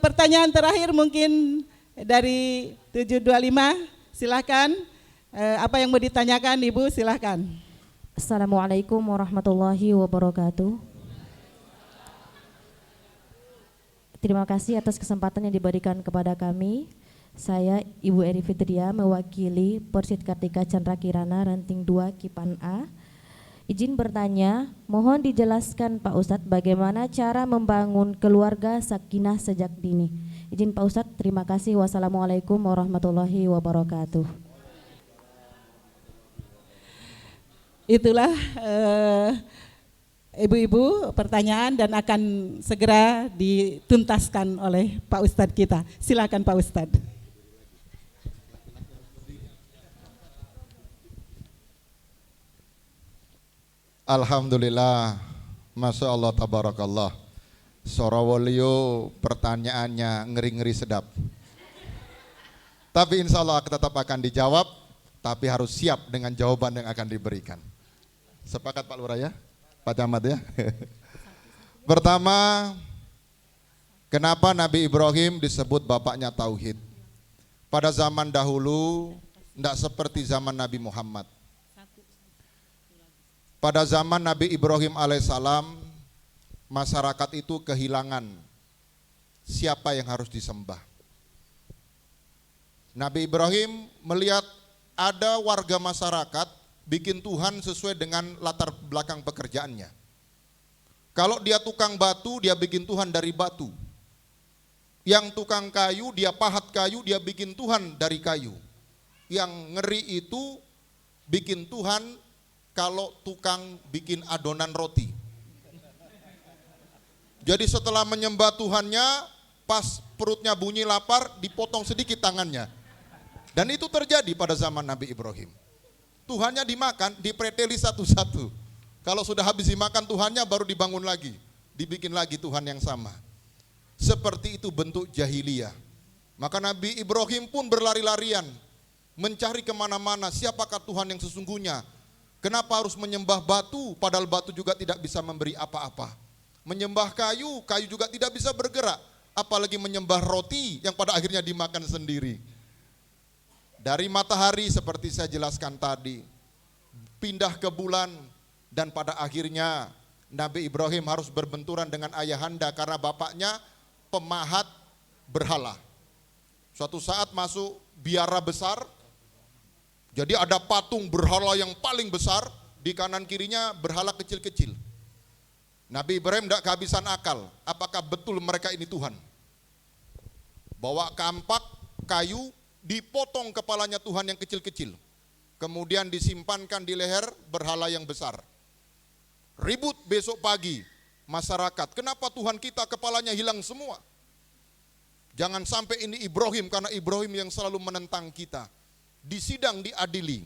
pertanyaan terakhir mungkin dari 725. Silakan. Apa yang mau ditanyakan Ibu? Silakan. Assalamualaikum warahmatullahi wabarakatuh. Terima kasih atas kesempatan yang diberikan kepada kami. Saya Ibu Eri Fitria mewakili Persit Kartika Chandra Kirana Ranting 2 Kipan A. Izin bertanya, mohon dijelaskan Pak Ustadz bagaimana cara membangun keluarga sakinah sejak dini. Izin Pak Ustadz, terima kasih. Wassalamualaikum warahmatullahi wabarakatuh. itulah ibu-ibu pertanyaan dan akan segera dituntaskan oleh Pak Ustadz kita. Silakan Pak Ustadz. Alhamdulillah, Masya Allah, tabarakallah. Sorawolio pertanyaannya ngeri-ngeri sedap. Tapi insya Allah tetap akan dijawab, tapi harus siap dengan jawaban yang akan diberikan. Sepakat Pak Lurah ya? Pak Camat ya? Pertama, kenapa Nabi Ibrahim disebut bapaknya Tauhid? Pada zaman dahulu, tidak seperti zaman Nabi Muhammad. Pada zaman Nabi Ibrahim alaihissalam, masyarakat itu kehilangan siapa yang harus disembah. Nabi Ibrahim melihat ada warga masyarakat bikin Tuhan sesuai dengan latar belakang pekerjaannya. Kalau dia tukang batu, dia bikin Tuhan dari batu. Yang tukang kayu, dia pahat kayu, dia bikin Tuhan dari kayu. Yang ngeri itu bikin Tuhan kalau tukang bikin adonan roti. Jadi setelah menyembah Tuhannya, pas perutnya bunyi lapar, dipotong sedikit tangannya. Dan itu terjadi pada zaman Nabi Ibrahim. Tuhannya dimakan, dipreteli satu-satu. Kalau sudah habis dimakan Tuhannya, baru dibangun lagi. Dibikin lagi Tuhan yang sama. Seperti itu bentuk jahiliyah. Maka Nabi Ibrahim pun berlari-larian, mencari kemana-mana siapakah Tuhan yang sesungguhnya. Kenapa harus menyembah batu, padahal batu juga tidak bisa memberi apa-apa. Menyembah kayu, kayu juga tidak bisa bergerak. Apalagi menyembah roti yang pada akhirnya dimakan sendiri. Dari matahari seperti saya jelaskan tadi, pindah ke bulan, dan pada akhirnya Nabi Ibrahim harus berbenturan dengan ayahanda karena bapaknya pemahat berhala. Suatu saat masuk biara besar, jadi ada patung berhala yang paling besar, di kanan kirinya berhala kecil-kecil. Nabi Ibrahim tidak kehabisan akal, apakah betul mereka ini Tuhan? Bawa kampak kayu, dipotong kepalanya Tuhan yang kecil-kecil. Kemudian disimpankan di leher berhala yang besar. Ribut besok pagi, masyarakat, kenapa Tuhan kita kepalanya hilang semua? Jangan sampai ini Ibrahim, karena Ibrahim yang selalu menentang kita. Disidang, diadili.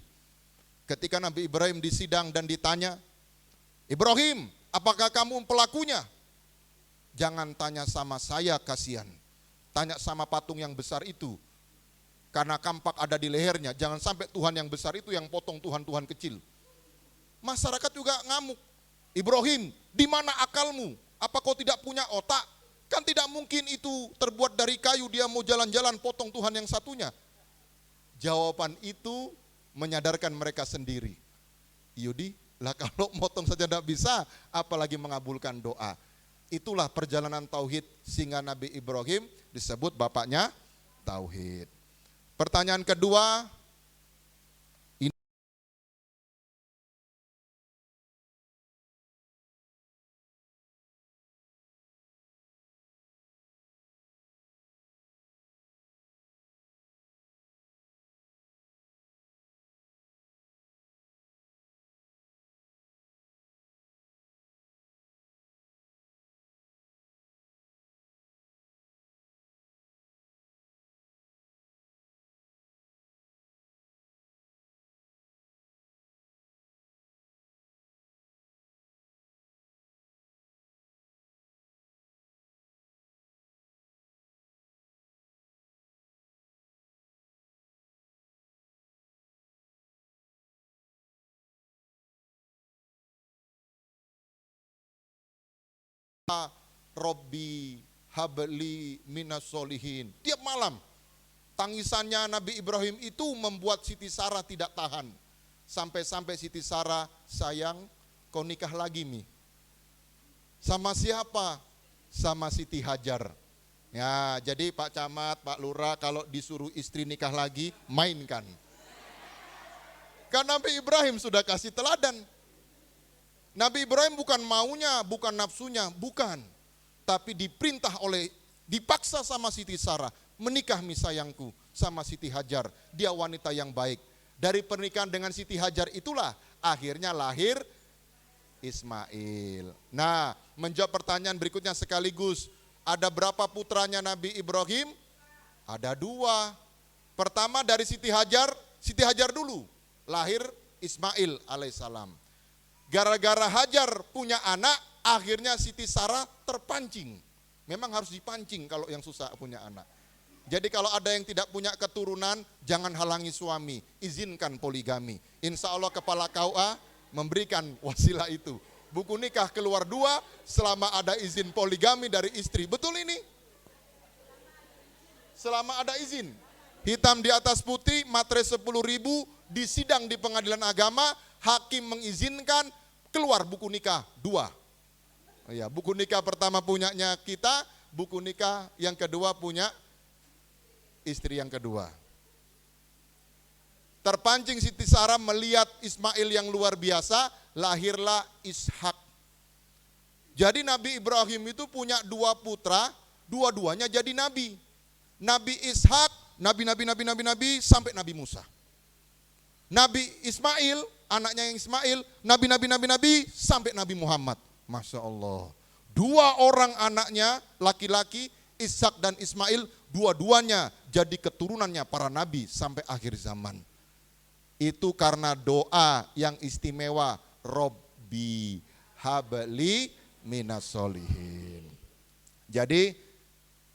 Ketika Nabi Ibrahim disidang dan ditanya, Ibrahim, apakah kamu pelakunya? Jangan tanya sama saya, kasihan. Tanya sama patung yang besar itu. Karena kampak ada di lehernya, jangan sampai Tuhan yang besar itu yang potong Tuhan-Tuhan kecil. Masyarakat juga ngamuk. Ibrahim, di mana akalmu? Apa kau tidak punya otak? Kan tidak mungkin itu terbuat dari kayu, dia mau jalan-jalan potong Tuhan yang satunya. Jawaban itu menyadarkan mereka sendiri. Yudi, lah kalau motong saja tidak bisa, apalagi mengabulkan doa. Itulah perjalanan tauhid sehingga Nabi Ibrahim disebut bapaknya tauhid. Pertanyaan kedua, Robbi habli minas solihin. Tiap malam tangisannya Nabi Ibrahim itu membuat Siti Sarah tidak tahan. Sampai-sampai Siti Sarah, sayang, kau nikah lagi Mi. Sama siapa? Sama Siti Hajar. Ya, jadi Pak Camat, Pak Lurah kalau disuruh istri nikah lagi, mainkan. Karena Nabi Ibrahim sudah kasih teladan. Nabi Ibrahim bukan maunya, bukan nafsunya, bukan. Tapi dipaksa sama Siti Sarah, menikah mi sayangku sama Siti Hajar. Dia wanita yang baik. Dari pernikahan dengan Siti Hajar itulah akhirnya lahir Ismail. Nah, menjawab pertanyaan berikutnya sekaligus, ada berapa putranya Nabi Ibrahim? Ada 2. Pertama dari Siti Hajar dulu, lahir Ismail alaihissalam. Gara-gara Hajar punya anak, akhirnya Siti Sarah terpancing. Memang harus dipancing kalau yang susah punya anak. Jadi kalau ada yang tidak punya keturunan, jangan halangi suami, izinkan poligami. Insya Allah kepala KUA memberikan wasilah itu. Buku nikah keluar 2 selama ada izin poligami dari istri. Betul ini? Selama ada izin. Hitam di atas putih, materai 10.000, di sidang di pengadilan agama, hakim mengizinkan, keluar buku nikah 2. Ya, buku nikah pertama punyanya kita, buku nikah yang kedua punya istri yang kedua. Terpancing Siti Sarah melihat Ismail yang luar biasa, lahirlah Ishak. Jadi Nabi Ibrahim itu punya 2 putra, dua-duanya jadi nabi. Nabi Ishak, nabi sampai Nabi Musa. Nabi Ismail, anaknya yang Ismail, nabi sampai Nabi Muhammad. Masya Allah. 2 orang anaknya laki-laki, Ishak dan Ismail, dua-duanya jadi keturunannya para nabi sampai akhir zaman. Itu karena doa yang istimewa, Robbi habli minas solihin. Jadi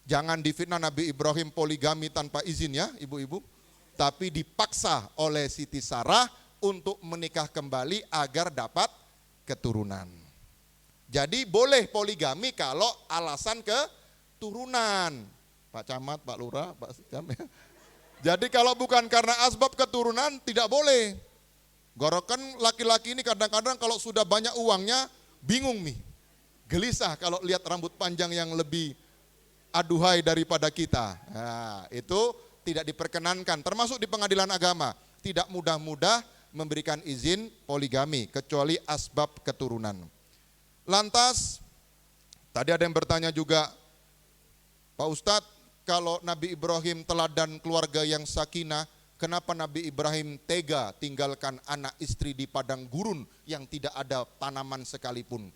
jangan difitnah Nabi Ibrahim poligami tanpa izin ya ibu-ibu, tapi dipaksa oleh Siti Sarah untuk menikah kembali agar dapat keturunan. Jadi boleh poligami kalau alasan keturunan. Pak Camat, Pak Lurah, Pak Sikam ya. Jadi kalau bukan karena asbab keturunan tidak boleh. Gorokan laki-laki ini kadang-kadang kalau sudah banyak uangnya bingung nih. Gelisah kalau lihat rambut panjang yang lebih aduhai daripada kita. Nah, itu tidak diperkenankan, termasuk di pengadilan agama. Tidak mudah-mudah memberikan izin poligami, kecuali asbab keturunan. Lantas, tadi ada yang bertanya juga, Pak Ustadz, kalau Nabi Ibrahim teladan keluarga yang sakinah, kenapa Nabi Ibrahim tega tinggalkan anak istri di padang gurun yang tidak ada tanaman sekalipun?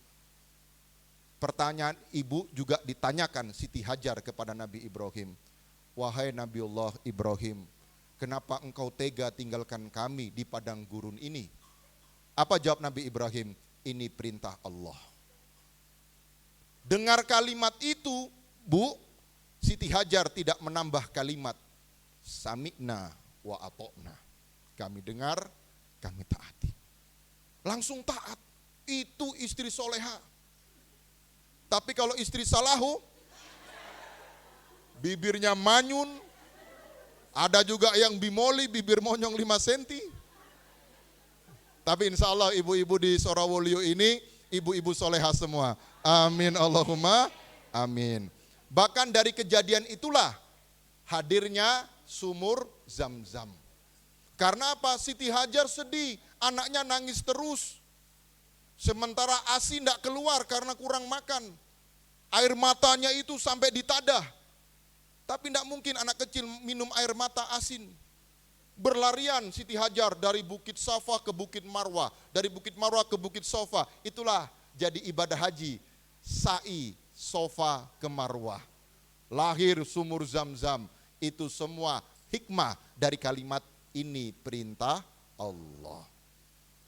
Pertanyaan ibu juga ditanyakan Siti Hajar kepada Nabi Ibrahim. Wahai Nabiullah Ibrahim, kenapa engkau tega tinggalkan kami di padang gurun ini? Apa jawab Nabi Ibrahim? Ini perintah Allah. Dengar kalimat itu, Bu, Siti Hajar tidak menambah kalimat sami'na wa atokna. Kami dengar, kami taati. Langsung taat. Itu istri soleha. Tapi kalau istri salahu, bibirnya manyun, ada juga yang bimoli, bibir monyong 5 cm. Tapi insya Allah ibu-ibu di Sorawolio ini, ibu-ibu soleha semua. Amin Allahumma amin. Bahkan dari kejadian itulah hadirnya sumur Zam-Zam. Karena apa? Siti Hajar sedih, anaknya nangis terus. Sementara ASI tidak keluar karena kurang makan. Air matanya itu sampai ditadah. Tapi tidak mungkin anak kecil minum air mata asin. Berlarian Siti Hajar dari Bukit Safa ke Bukit Marwah, dari Bukit Marwah ke Bukit Safa. Itulah jadi ibadah haji, sa'i Safa ke Marwah. Lahir sumur Zam-Zam. Itu semua hikmah dari kalimat ini perintah Allah.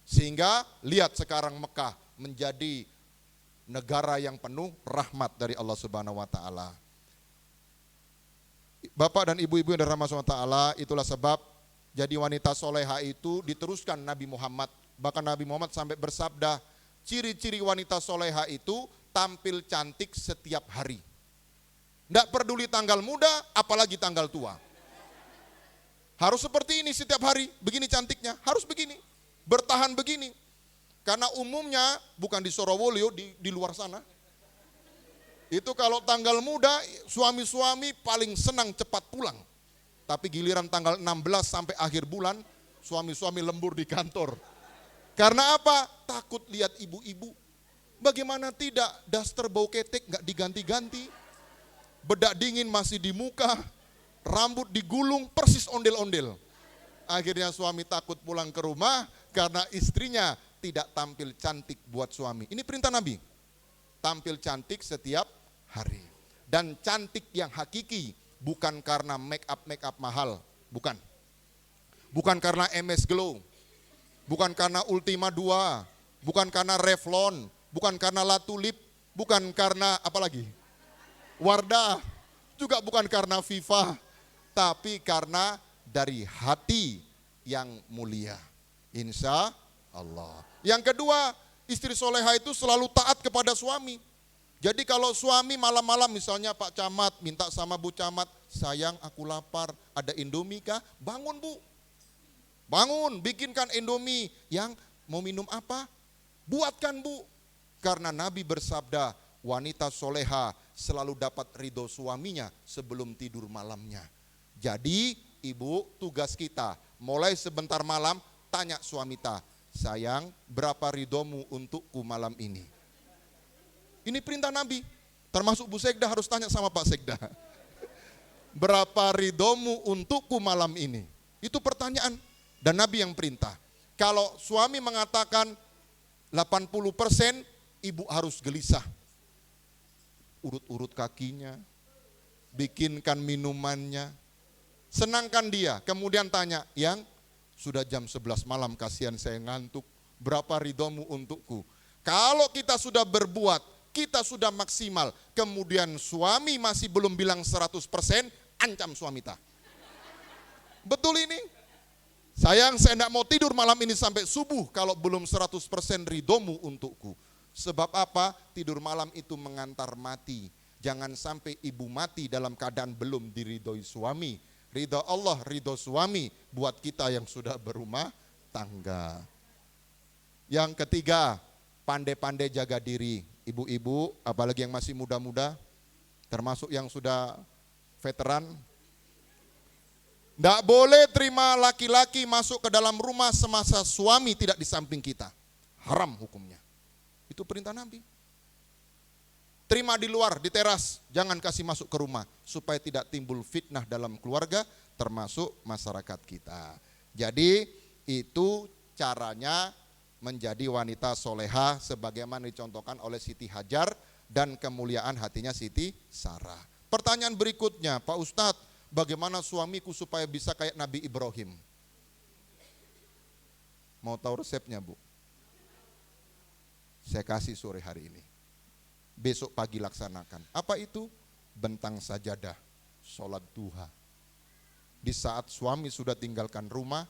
Sehingga lihat sekarang Mekah menjadi negara yang penuh rahmat dari Allah Subhanahu wa taala. Bapak dan ibu-ibu yang dirahmati Allah taala, itulah sebab jadi wanita soleha itu diteruskan Nabi Muhammad. Bahkan Nabi Muhammad sampai bersabda, ciri-ciri wanita soleha itu tampil cantik setiap hari. Tidak peduli tanggal muda, apalagi tanggal tua. Harus seperti ini setiap hari, begini cantiknya, harus begini, bertahan begini. Karena umumnya bukan di Sorowolio, di luar sana. Itu kalau tanggal muda, suami-suami paling senang cepat pulang. Tapi giliran tanggal 16 sampai akhir bulan, suami-suami lembur di kantor. Karena apa? Takut lihat ibu-ibu. Bagaimana tidak, daster bau ketek gak diganti-ganti, bedak dingin masih di muka, rambut digulung persis ondel-ondel. Akhirnya suami takut pulang ke rumah karena istrinya tidak tampil cantik buat suami. Ini perintah Nabi. Tampil cantik setiap hari. Dan cantik yang hakiki, bukan karena make up mahal, bukan. Bukan karena MS Glow, bukan karena Ultima 2, bukan karena Revlon, bukan karena La Tulip, bukan karena apa lagi? Wardah, juga bukan karena Viva, tapi karena dari hati yang mulia. Insya Allah. Yang kedua, istri soleha itu selalu taat kepada suami. Jadi kalau suami malam-malam misalnya Pak Camat minta sama Bu Camat, sayang aku lapar, ada Indomie kah? Bangun Bu, bangun bikinkan Indomie. Yang mau minum apa? Buatkan Bu. Karena Nabi bersabda, wanita soleha selalu dapat ridho suaminya sebelum tidur malamnya. Jadi ibu, tugas kita mulai sebentar malam tanya suami ta, sayang berapa ridhomu untukku malam ini? Ini perintah Nabi, termasuk Bu Sekda harus tanya sama Pak Sekda. Berapa ridhomu untukku malam ini? Itu pertanyaan dan Nabi yang perintah. Kalau suami mengatakan 80%, ibu harus gelisah. Urut-urut kakinya, bikinkan minumannya, senangkan dia. Kemudian tanya, yang sudah jam 11 malam kasihan saya ngantuk, berapa ridhomu untukku? Kalau kita sudah berbuat, kita sudah maksimal, kemudian suami masih belum bilang 100%, ancam suami ta. Betul ini? Sayang saya tidak mau tidur malam ini sampai subuh kalau belum 100% ridhomu untukku. Sebab apa? Tidur malam itu mengantar mati. Jangan sampai ibu mati dalam keadaan belum diridhoi suami. Ridho Allah, ridho suami buat kita yang sudah berumah tangga. Yang ketiga, pandai-pandai jaga diri. Ibu-ibu, apalagi yang masih muda-muda, termasuk yang sudah veteran, tidak boleh terima laki-laki masuk ke dalam rumah semasa suami tidak di samping kita. Haram hukumnya. Itu perintah Nabi. Terima di luar, di teras, jangan kasih masuk ke rumah, supaya tidak timbul fitnah dalam keluarga, termasuk masyarakat kita. Jadi itu caranya menjadi wanita soleha sebagaimana dicontohkan oleh Siti Hajar dan kemuliaan hatinya Siti Sarah. Pertanyaan berikutnya, Pak Ustadz, bagaimana suamiku supaya bisa kayak Nabi Ibrahim? Mau tahu resepnya Bu? Saya kasih sore hari ini. Besok pagi laksanakan. Apa itu? Bentang sajadah, sholat duha. Di saat suami sudah tinggalkan rumah,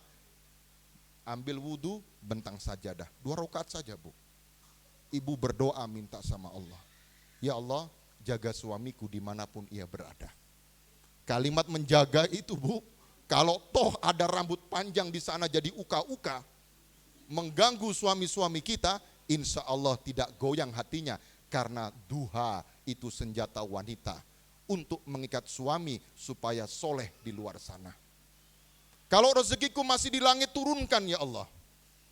ambil wudhu, bentang sajadah. 2 rakaat saja Bu. Ibu berdoa minta sama Allah. Ya Allah, jaga suamiku dimanapun ia berada. Kalimat menjaga itu Bu, kalau toh ada rambut panjang di sana jadi uka-uka, mengganggu suami-suami kita, insya Allah tidak goyang hatinya. Karena duha itu senjata wanita untuk mengikat suami supaya soleh di luar sana. Kalau rezekiku masih di langit turunkan ya Allah.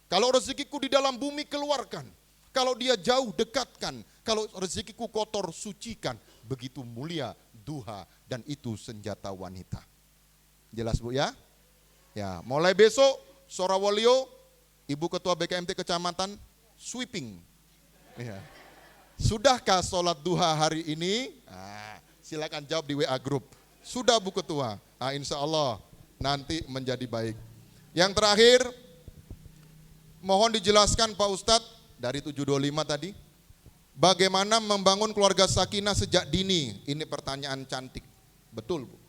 Kalau rezekiku di dalam bumi keluarkan. Kalau dia jauh dekatkan. Kalau rezekiku kotor sucikan. Begitu mulia duha dan itu senjata wanita. Jelas Bu ya? Ya, mulai besok Sorawolio, Ibu Ketua BKMT Kecamatan sweeping. Ya. Sudahkah sholat duha hari ini? Silakan jawab di WA Group. Sudah Bu Ketua. Insya Allah nanti menjadi baik. Yang terakhir, mohon dijelaskan Pak Ustadz dari 725 tadi, bagaimana membangun keluarga sakinah sejak dini? Ini pertanyaan cantik, betul Bu.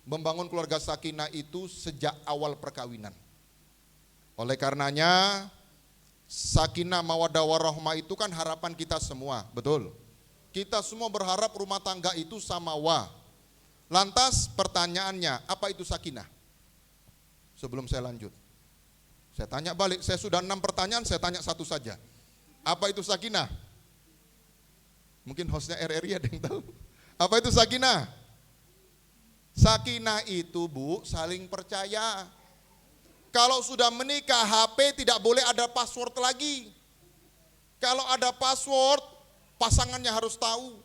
Membangun keluarga sakinah itu sejak awal perkawinan. Oleh karenanya, sakinah mawaddah warahmah itu kan harapan kita semua, betul? Kita semua berharap rumah tangga itu samawa. Lantas pertanyaannya, apa itu sakinah? Sebelum saya lanjut, saya tanya balik, saya sudah 6 pertanyaan, saya tanya satu saja. Apa itu sakinah? Mungkin hostnya RRI ada yang tahu. Apa itu sakinah? Sakinah itu Bu, saling percaya. Kalau sudah menikah, HP tidak boleh ada password lagi. Kalau ada password, pasangannya harus tahu.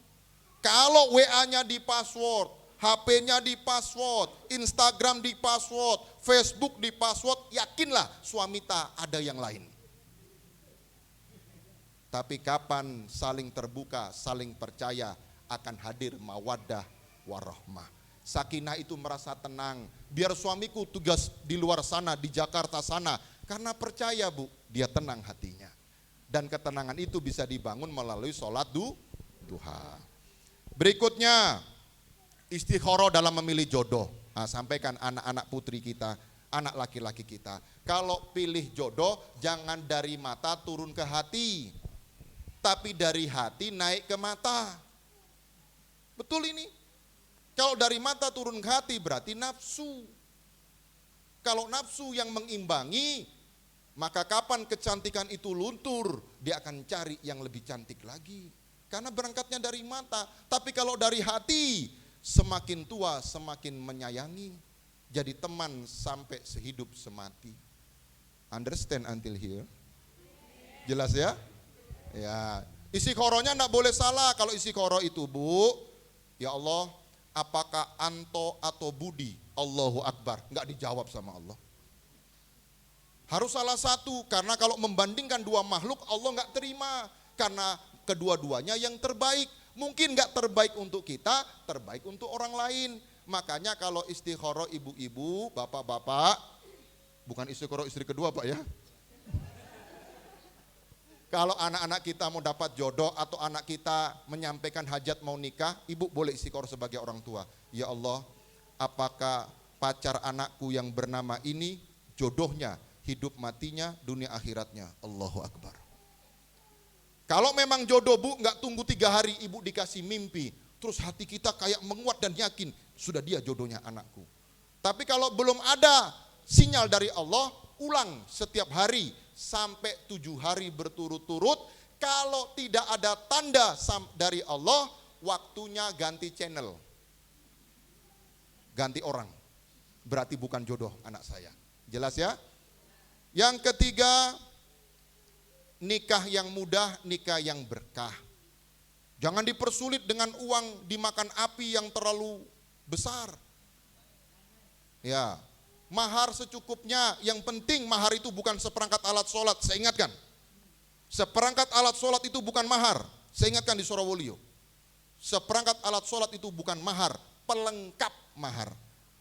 Kalau WA-nya di password, HP-nya di password, Instagram di password, Facebook di password, yakinlah suami tak ada yang lain. Tapi kapan saling terbuka, saling percaya, akan hadir mawaddah warahmah. Sakinah itu merasa tenang. Biar suamiku tugas di luar sana, di Jakarta sana, karena percaya Bu, dia tenang hatinya. Dan ketenangan itu bisa dibangun melalui sholat duha. Berikutnya, istikharah dalam memilih jodoh. Nah, sampaikan anak-anak putri kita, anak laki-laki kita. Kalau pilih jodoh, jangan dari mata turun ke hati, tapi dari hati naik ke mata. Betul ini. Kalau dari mata turun ke hati berarti nafsu. Kalau nafsu yang mengimbangi, maka kapan kecantikan itu luntur, dia akan cari yang lebih cantik lagi. Karena berangkatnya dari mata. Tapi kalau dari hati, semakin tua semakin menyayangi. Jadi teman sampai sehidup semati. Understand until here? Jelas ya? Ya, istikharahnya enggak boleh salah. Kalau istikharah itu Bu, ya Allah, apakah Anto atau Budi? Allahu Akbar, enggak dijawab sama Allah. Harus salah satu, karena kalau membandingkan dua makhluk Allah enggak terima. Karena kedua-duanya yang terbaik. Mungkin enggak terbaik untuk kita, terbaik untuk orang lain. Makanya kalau istikharah ibu-ibu, bapak-bapak, bukan istikharah istri kedua Pak ya. Kalau anak-anak kita mau dapat jodoh atau anak kita menyampaikan hajat mau nikah, ibu boleh istikharah sebagai orang tua. Ya Allah, apakah pacar anakku yang bernama ini jodohnya, hidup matinya, dunia akhiratnya. Allahu Akbar. Kalau memang jodoh Bu, nggak tunggu 3 hari ibu dikasih mimpi, terus hati kita kayak menguat dan yakin, sudah dia jodohnya anakku. Tapi kalau belum ada sinyal dari Allah, ulang setiap hari sampai 7 hari berturut-turut. Kalau tidak ada tanda dari Allah, waktunya ganti channel, ganti orang. Berarti bukan jodoh anak saya. Jelas ya? Yang ketiga, nikah yang mudah, nikah yang berkah. Jangan dipersulit dengan uang dimakan api yang terlalu besar. Ya, mahar secukupnya. Yang penting mahar itu bukan seperangkat alat sholat. Saya ingatkan, seperangkat alat sholat itu bukan mahar. Saya ingatkan di Sorowolio, seperangkat alat sholat itu bukan mahar, pelengkap mahar.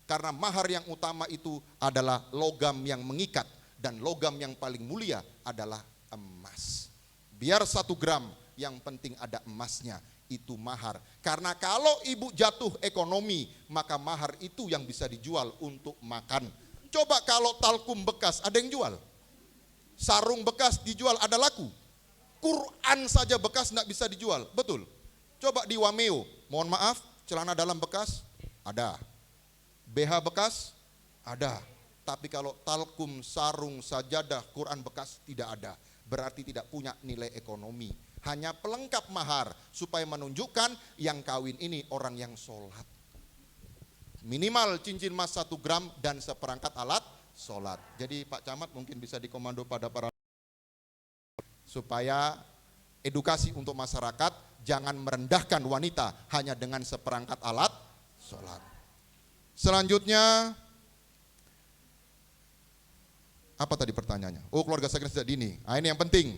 Karena mahar yang utama itu adalah logam yang mengikat, dan logam yang paling mulia adalah emas. Biar 1 gram, yang penting ada emasnya, itu mahar. Karena kalau ibu jatuh ekonomi, maka mahar itu yang bisa dijual untuk makan. Coba kalau talkum bekas ada yang jual, sarung bekas dijual, ada laku. Quran saja bekas enggak bisa dijual, betul? Coba di Wameo, mohon maaf, celana dalam bekas ada, BH bekas ada. Tapi kalau talkum, sarung, sajadah, Quran bekas tidak ada. Berarti tidak punya nilai ekonomi. Hanya pelengkap mahar supaya menunjukkan yang kawin ini orang yang sholat. Minimal cincin emas 1 gram dan seperangkat alat sholat. Jadi Pak Camat mungkin bisa dikomando pada para, supaya edukasi untuk masyarakat, jangan merendahkan wanita hanya dengan seperangkat alat sholat. Selanjutnya, apa tadi pertanyaannya? Oh, keluarga sakinah sejak dini. Nah, ini yang penting.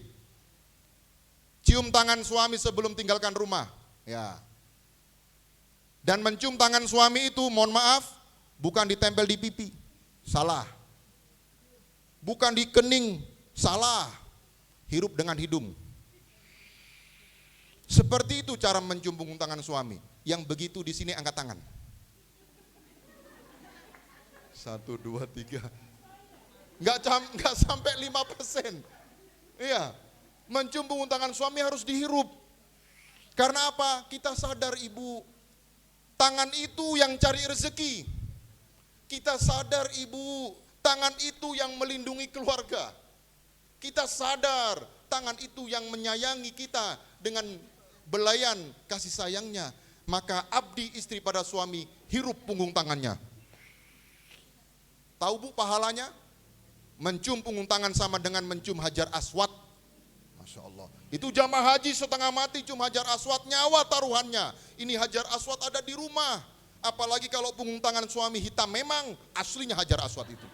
Cium tangan suami sebelum tinggalkan rumah. Ya. Dan mencium tangan suami itu, mohon maaf, bukan ditempel di pipi. Salah. Bukan di kening. Salah. Hirup dengan hidung. Seperti itu cara mencium punggung tangan suami. Yang begitu di sini angkat tangan. 1, 2, 3. Enggak sampai 5%. Iya. Mencium punggung tangan suami harus dihirup. Karena apa? Kita sadar ibu, tangan itu yang cari rezeki. Kita sadar ibu, tangan itu yang melindungi keluarga. Kita sadar tangan itu yang menyayangi kita dengan belayan kasih sayangnya. Maka abdi istri pada suami, hirup punggung tangannya. Tahu Bu pahalanya? Mencium punggung tangan sama dengan mencium hajar aswad. Masya Allah. Itu jamaah haji setengah mati cium hajar aswad, nyawa taruhannya. Ini hajar aswad ada di rumah. Apalagi kalau punggung tangan suami hitam, memang aslinya hajar aswad itu.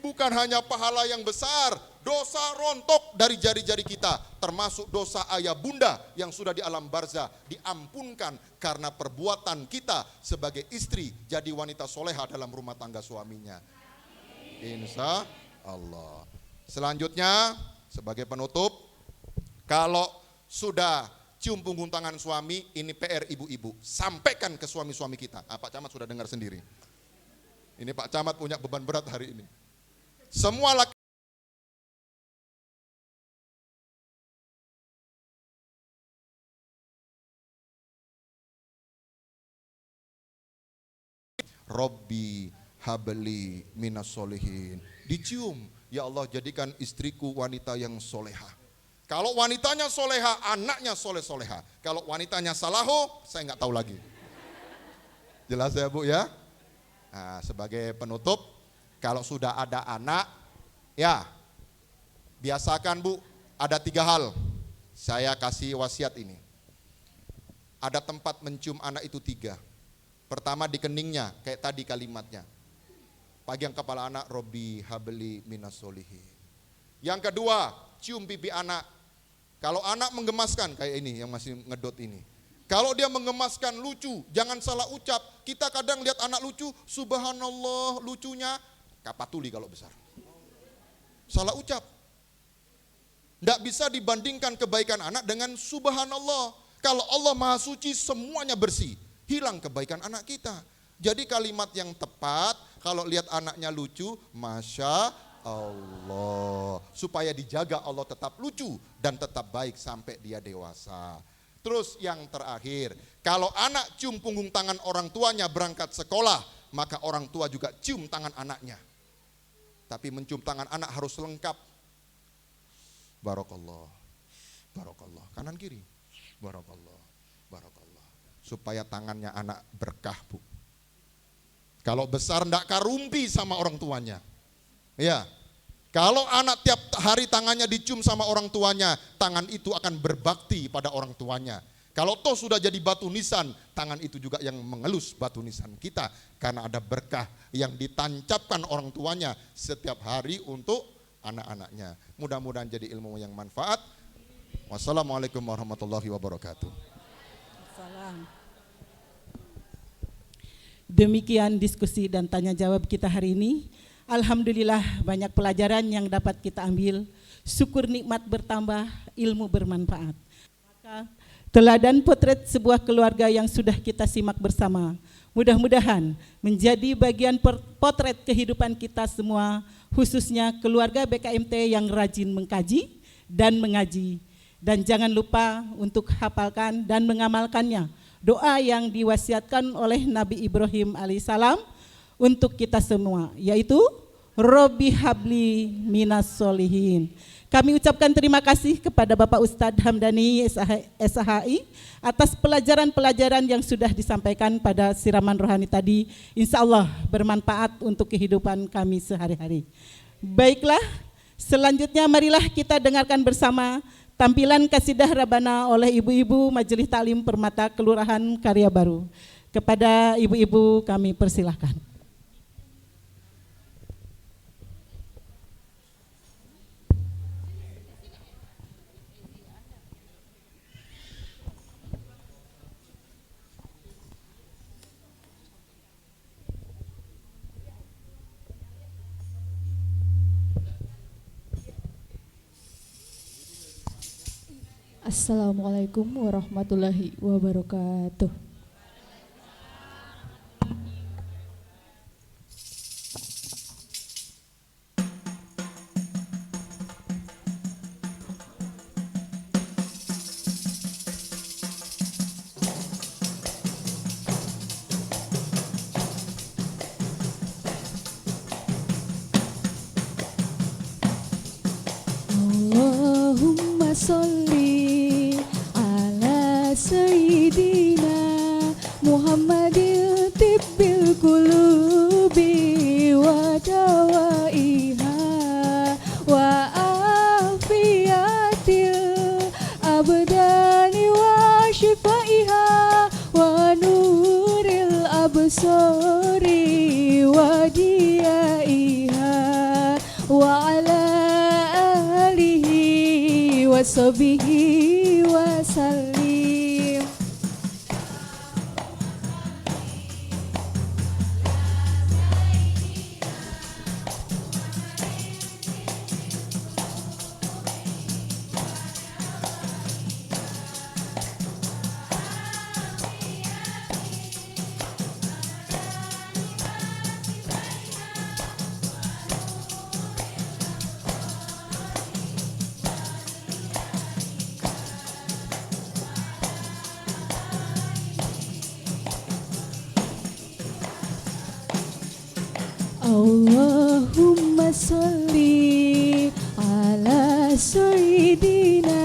Bukan hanya pahala yang besar, dosa rontok dari jari-jari kita, termasuk dosa ayah bunda yang sudah di alam barzah, diampunkan karena perbuatan kita sebagai istri jadi wanita soleha dalam rumah tangga suaminya. Insya Allah. Selanjutnya sebagai penutup, kalau sudah cium punggung tangan suami, ini PR ibu-ibu, sampaikan ke suami-suami kita. Pak Camat sudah dengar sendiri. Ini Pak Camat punya beban berat hari ini. Semua laki Robbi habli minas solihin. Dicium, ya Allah jadikan istriku wanita yang soleha. Kalau wanitanya soleha, anaknya soleh-soleha. Kalau wanitanya salaho, saya nggak tahu lagi. Jelas ya Bu ya? Nah, sebagai penutup, kalau sudah ada anak, ya biasakan Bu, ada 3 hal. Saya kasih wasiat ini. Ada tempat mencium anak itu 3. Pertama di keningnya, kayak tadi kalimatnya. Pegang kepala anak, Robbi habli minas solihin. Yang kedua, cium pipi anak. Kalau anak menggemaskan, kayak ini yang masih ngedot ini. Kalau dia menggemaskan, lucu, jangan salah ucap. Kita kadang lihat anak lucu, subhanallah lucunya, kapatuli kalau besar. Salah ucap. Tidak bisa dibandingkan kebaikan anak dengan subhanallah. Kalau Allah maha suci, semuanya bersih. Hilang kebaikan anak kita. Jadi kalimat yang tepat, kalau lihat anaknya lucu, Masya Allah. Supaya dijaga Allah tetap lucu dan tetap baik sampai dia dewasa. Terus yang terakhir, kalau anak cium punggung tangan orang tuanya berangkat sekolah, maka orang tua juga cium tangan anaknya. Tapi mencium tangan anak harus lengkap. Barakallah, barakallah, kanan kiri, barakallah, barakallah. Supaya tangannya anak berkah Bu. Kalau besar ndak karumpi sama orang tuanya. Ya. Kalau anak tiap hari tangannya dicium sama orang tuanya, tangan itu akan berbakti pada orang tuanya. Kalau toh sudah jadi batu nisan, tangan itu juga yang mengelus batu nisan kita. Karena ada berkah yang ditancapkan orang tuanya setiap hari untuk anak-anaknya. Mudah-mudahan jadi ilmu yang manfaat. Wassalamualaikum warahmatullahi wabarakatuh. Demikian diskusi dan tanya jawab kita hari ini. Alhamdulillah banyak pelajaran yang dapat kita ambil. Syukur nikmat bertambah, ilmu bermanfaat. Maka teladan potret sebuah keluarga yang sudah kita simak bersama, mudah-mudahan menjadi bagian potret kehidupan kita semua, khususnya keluarga BKMT yang rajin mengkaji dan mengaji. Dan jangan lupa untuk hafalkan dan mengamalkannya. Doa yang diwasiatkan oleh Nabi Ibrahim alaihissalam untuk kita semua, yaitu Robbi habli minas solihin. Kami ucapkan terima kasih kepada Bapak Ustadz Hamdani SHI atas pelajaran-pelajaran yang sudah disampaikan pada siraman rohani tadi. Insya Allah bermanfaat untuk kehidupan kami sehari-hari. Baiklah, selanjutnya marilah kita dengarkan bersama tampilan Kasidah Rabana oleh ibu-ibu Majelis Taklim Permata Kelurahan Karya Baru. Kepada ibu-ibu kami persilahkan. Assalamualaikum warahmatullahi wabarakatuh. Allahumma sholli ala sayyidina Muhammadil tibbil qulubi wa dawaiha wa afiyatil abdani wa shifaiha wa nuril absari wa diyaiha wa ala sahbihi wa sallim. Allahumma sholli ala sayyidina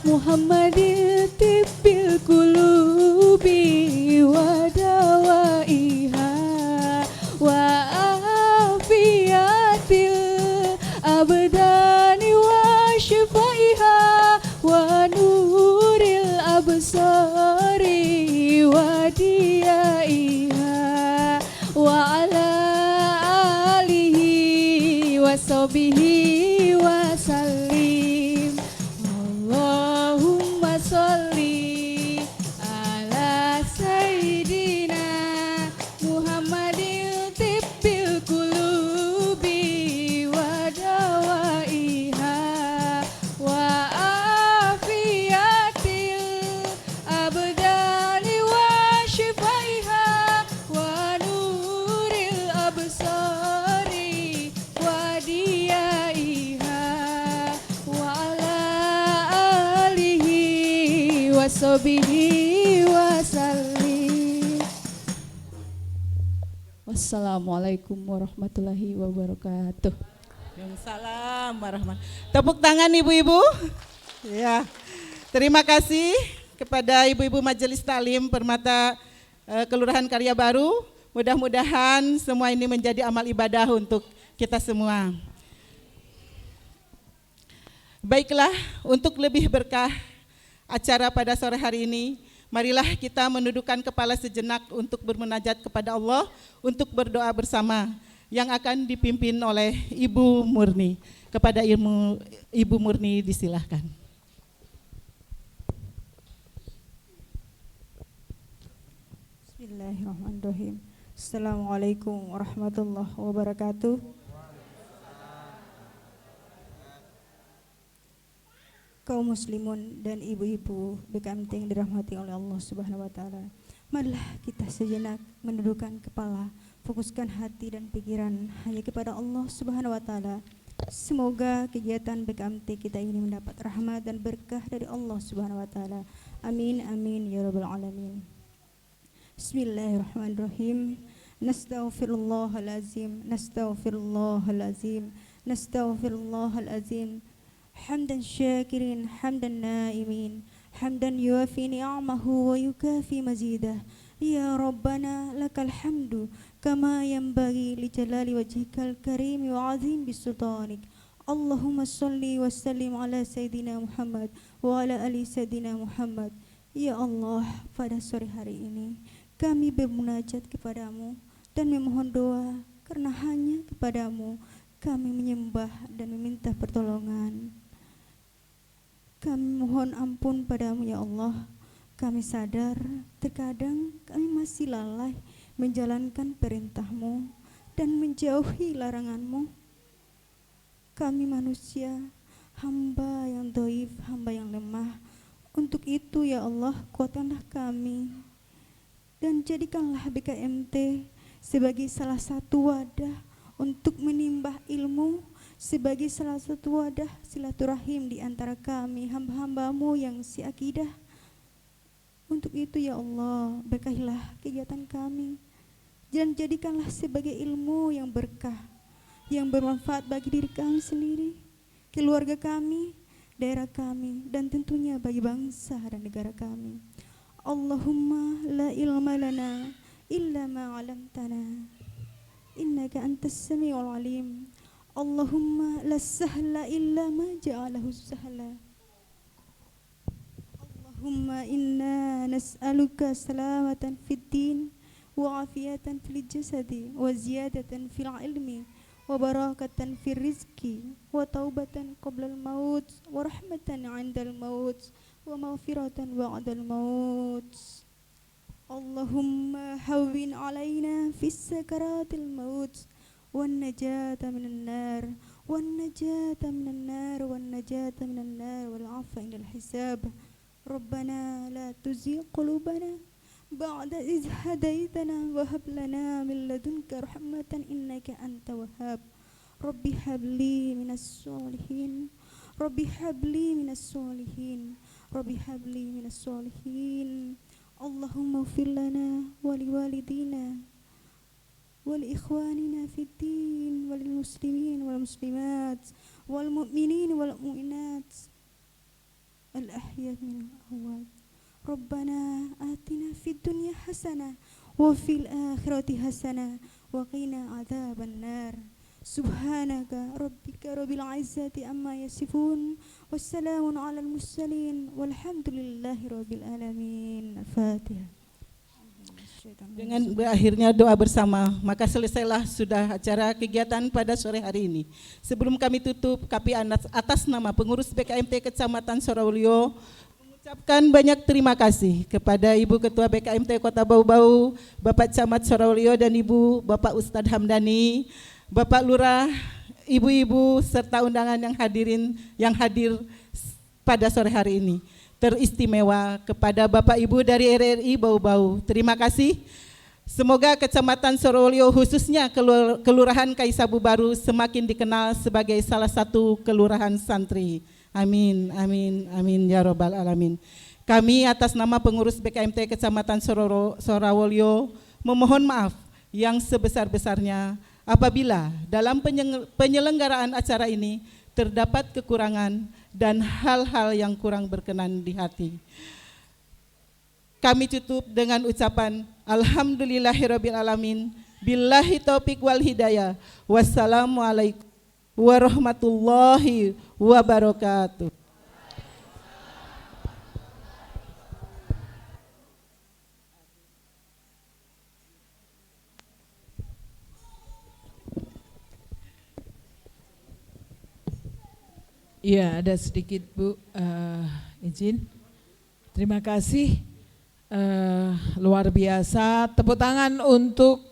Muhammadin tibbil qulubi wa dawaiha wa afiyatil abdani wa shifaiha wa nuril absari wa diyaiha wa ala sahbihi wa sallim. Allahumma sholli ala sayyidina Muhammadin tibbil qulubi wa dawaiha wa afiyatil abdani wa shifaiha wa nuril absari wa diyaiha wa ala alihi wa sahbihi wa sallim. Wassalamualaikum warahmatullahi wabarakatuh. Waalaikumsalam warahmatullahi. Tepuk tangan ibu-ibu. Ya. Terima kasih kepada ibu-ibu Majelis Talim Permata Kelurahan Karya Baru. Mudah-mudahan semua ini menjadi amal ibadah untuk kita semua. Baiklah, untuk lebih berkah acara pada sore hari ini, marilah kita menundukkan kepala sejenak untuk bermunajat kepada Allah, untuk berdoa bersama yang akan dipimpin oleh Ibu Murni. Kepada Ibu Murni disilahkan. Bismillahirrahmanirrahim. Assalamualaikum warahmatullahi wabarakatuh. Kaum muslimun dan ibu-ibu BKMT yang dirahmati oleh Allah Subhanahu wa taala. Marilah kita sejenak menundukkan kepala, fokuskan hati dan pikiran hanya kepada Allah Subhanahu wa taala. Semoga kegiatan BKMT kita ini mendapat rahmat dan berkah dari Allah Subhanahu wa taala. Amin amin ya rabbal alamin. Bismillahirrahmanirrahim. Nastaghfirullahalazim, nastaghfirullahalazim, nastaghfirullahalazim. Hamdan syakirin, hamdan naimin, hamdan yuafi ni'amahu wa yukafi mazidah. Ya Rabbana lakal hamdu kama yanbaghi li jalali wajhikal karim wa azim bisultanik. Allahumma salli wa sallim ala Sayyidina Muhammad wa ala ali Sayyidina Muhammad. Ya Allah, pada sore hari ini kami bermunajat kepadamu dan memohon doa karena hanya kepadamu kami menyembah dan meminta pertolongan. Kami mohon ampun padamu ya Allah. Kami sadar terkadang kami masih lalai menjalankan perintahmu dan menjauhi laranganmu. Kami manusia, hamba yang dhaif, hamba yang lemah. Untuk itu ya Allah, kuatkanlah kami dan jadikanlah BKMT sebagai salah satu wadah untuk menimba ilmu, sebagai salah satu wadah silaturahim di antara kami hamba-hambamu yang seakidah. Untuk itu ya Allah, berkahilah kegiatan kami dan jadikanlah sebagai ilmu yang berkah, yang bermanfaat bagi diri kami sendiri, keluarga kami, daerah kami, dan tentunya bagi bangsa dan negara kami. Allahumma la ilma lana illa ma 'allamtana innaka antas samiul alim. Allahumma la sahla illa ma ja'alahu sahla. Allahumma inna nas'aluka salamatan fid din wa afiyatan fil jasadi wa ziyadatan fil ilmi وبركة في الرزق وتوبة قبل الموت ورحمة عند الموت ومغفرة بعد الموت. اللهم هون علينا في السكرات الموت والنجاة من النار والنجاة من النار والنجاة من النار والعفو عند الحساب. ربنا لا تزغ قلوبنا بعد إذ هديتنا وهب لنا من لدنك رحمة إنك أنت وهاب. ربي هب لي من الصالحين ربي هب لي من الصالحين ربي هب لي من الصالحين. اللهم اغفر لنا ولوالدينا ولإخواننا في الدين وللمسلمين والمسلمات والمؤمنين والمؤمنات الأحياء من الأموات. ربنا آتنا في الدنيا حسنة وفي الآخرة حسنة وقنا عذاب النار. سبحانك ربك رب العزة عما يصفون والسلام على المرسلين والحمد لله رب العالمين. الفاتحة. Dengan berakhirnya doa bersama, maka selesailah sudah acara kegiatan pada sore hari ini. Sebelum kami tutup, kami atas nama pengurus BKMT Kecamatan Sorowalio mengucapkan banyak terima kasih kepada Ibu Ketua BKMT Kota Bau-Bau, Bapak Camat Sorowalio dan Ibu Bapak Ustadz Hamdani, Bapak Lurah, Ibu-ibu serta undangan yang hadir pada sore hari ini. Teristimewa kepada Bapak Ibu dari RRI Bau-Bau. Terima kasih. Semoga Kecamatan Sorowalio khususnya Kelurahan Kaisabu Baru semakin dikenal sebagai salah satu kelurahan santri. Amin, amin, amin ya robbal alamin. Kami atas nama pengurus BKMT Kecamatan Sorowalio memohon maaf yang sebesar-besarnya apabila dalam penyelenggaraan acara ini terdapat kekurangan dan hal-hal yang kurang berkenan di hati. Kami tutup dengan ucapan Alhamdulillahirabbil alamin. Billahi taufik wal hidayah. Wassalamualaikum warahmatullahi wabarakatuh. Iya, ada sedikit Bu, izin. Terima kasih, luar biasa. Tepuk tangan untuk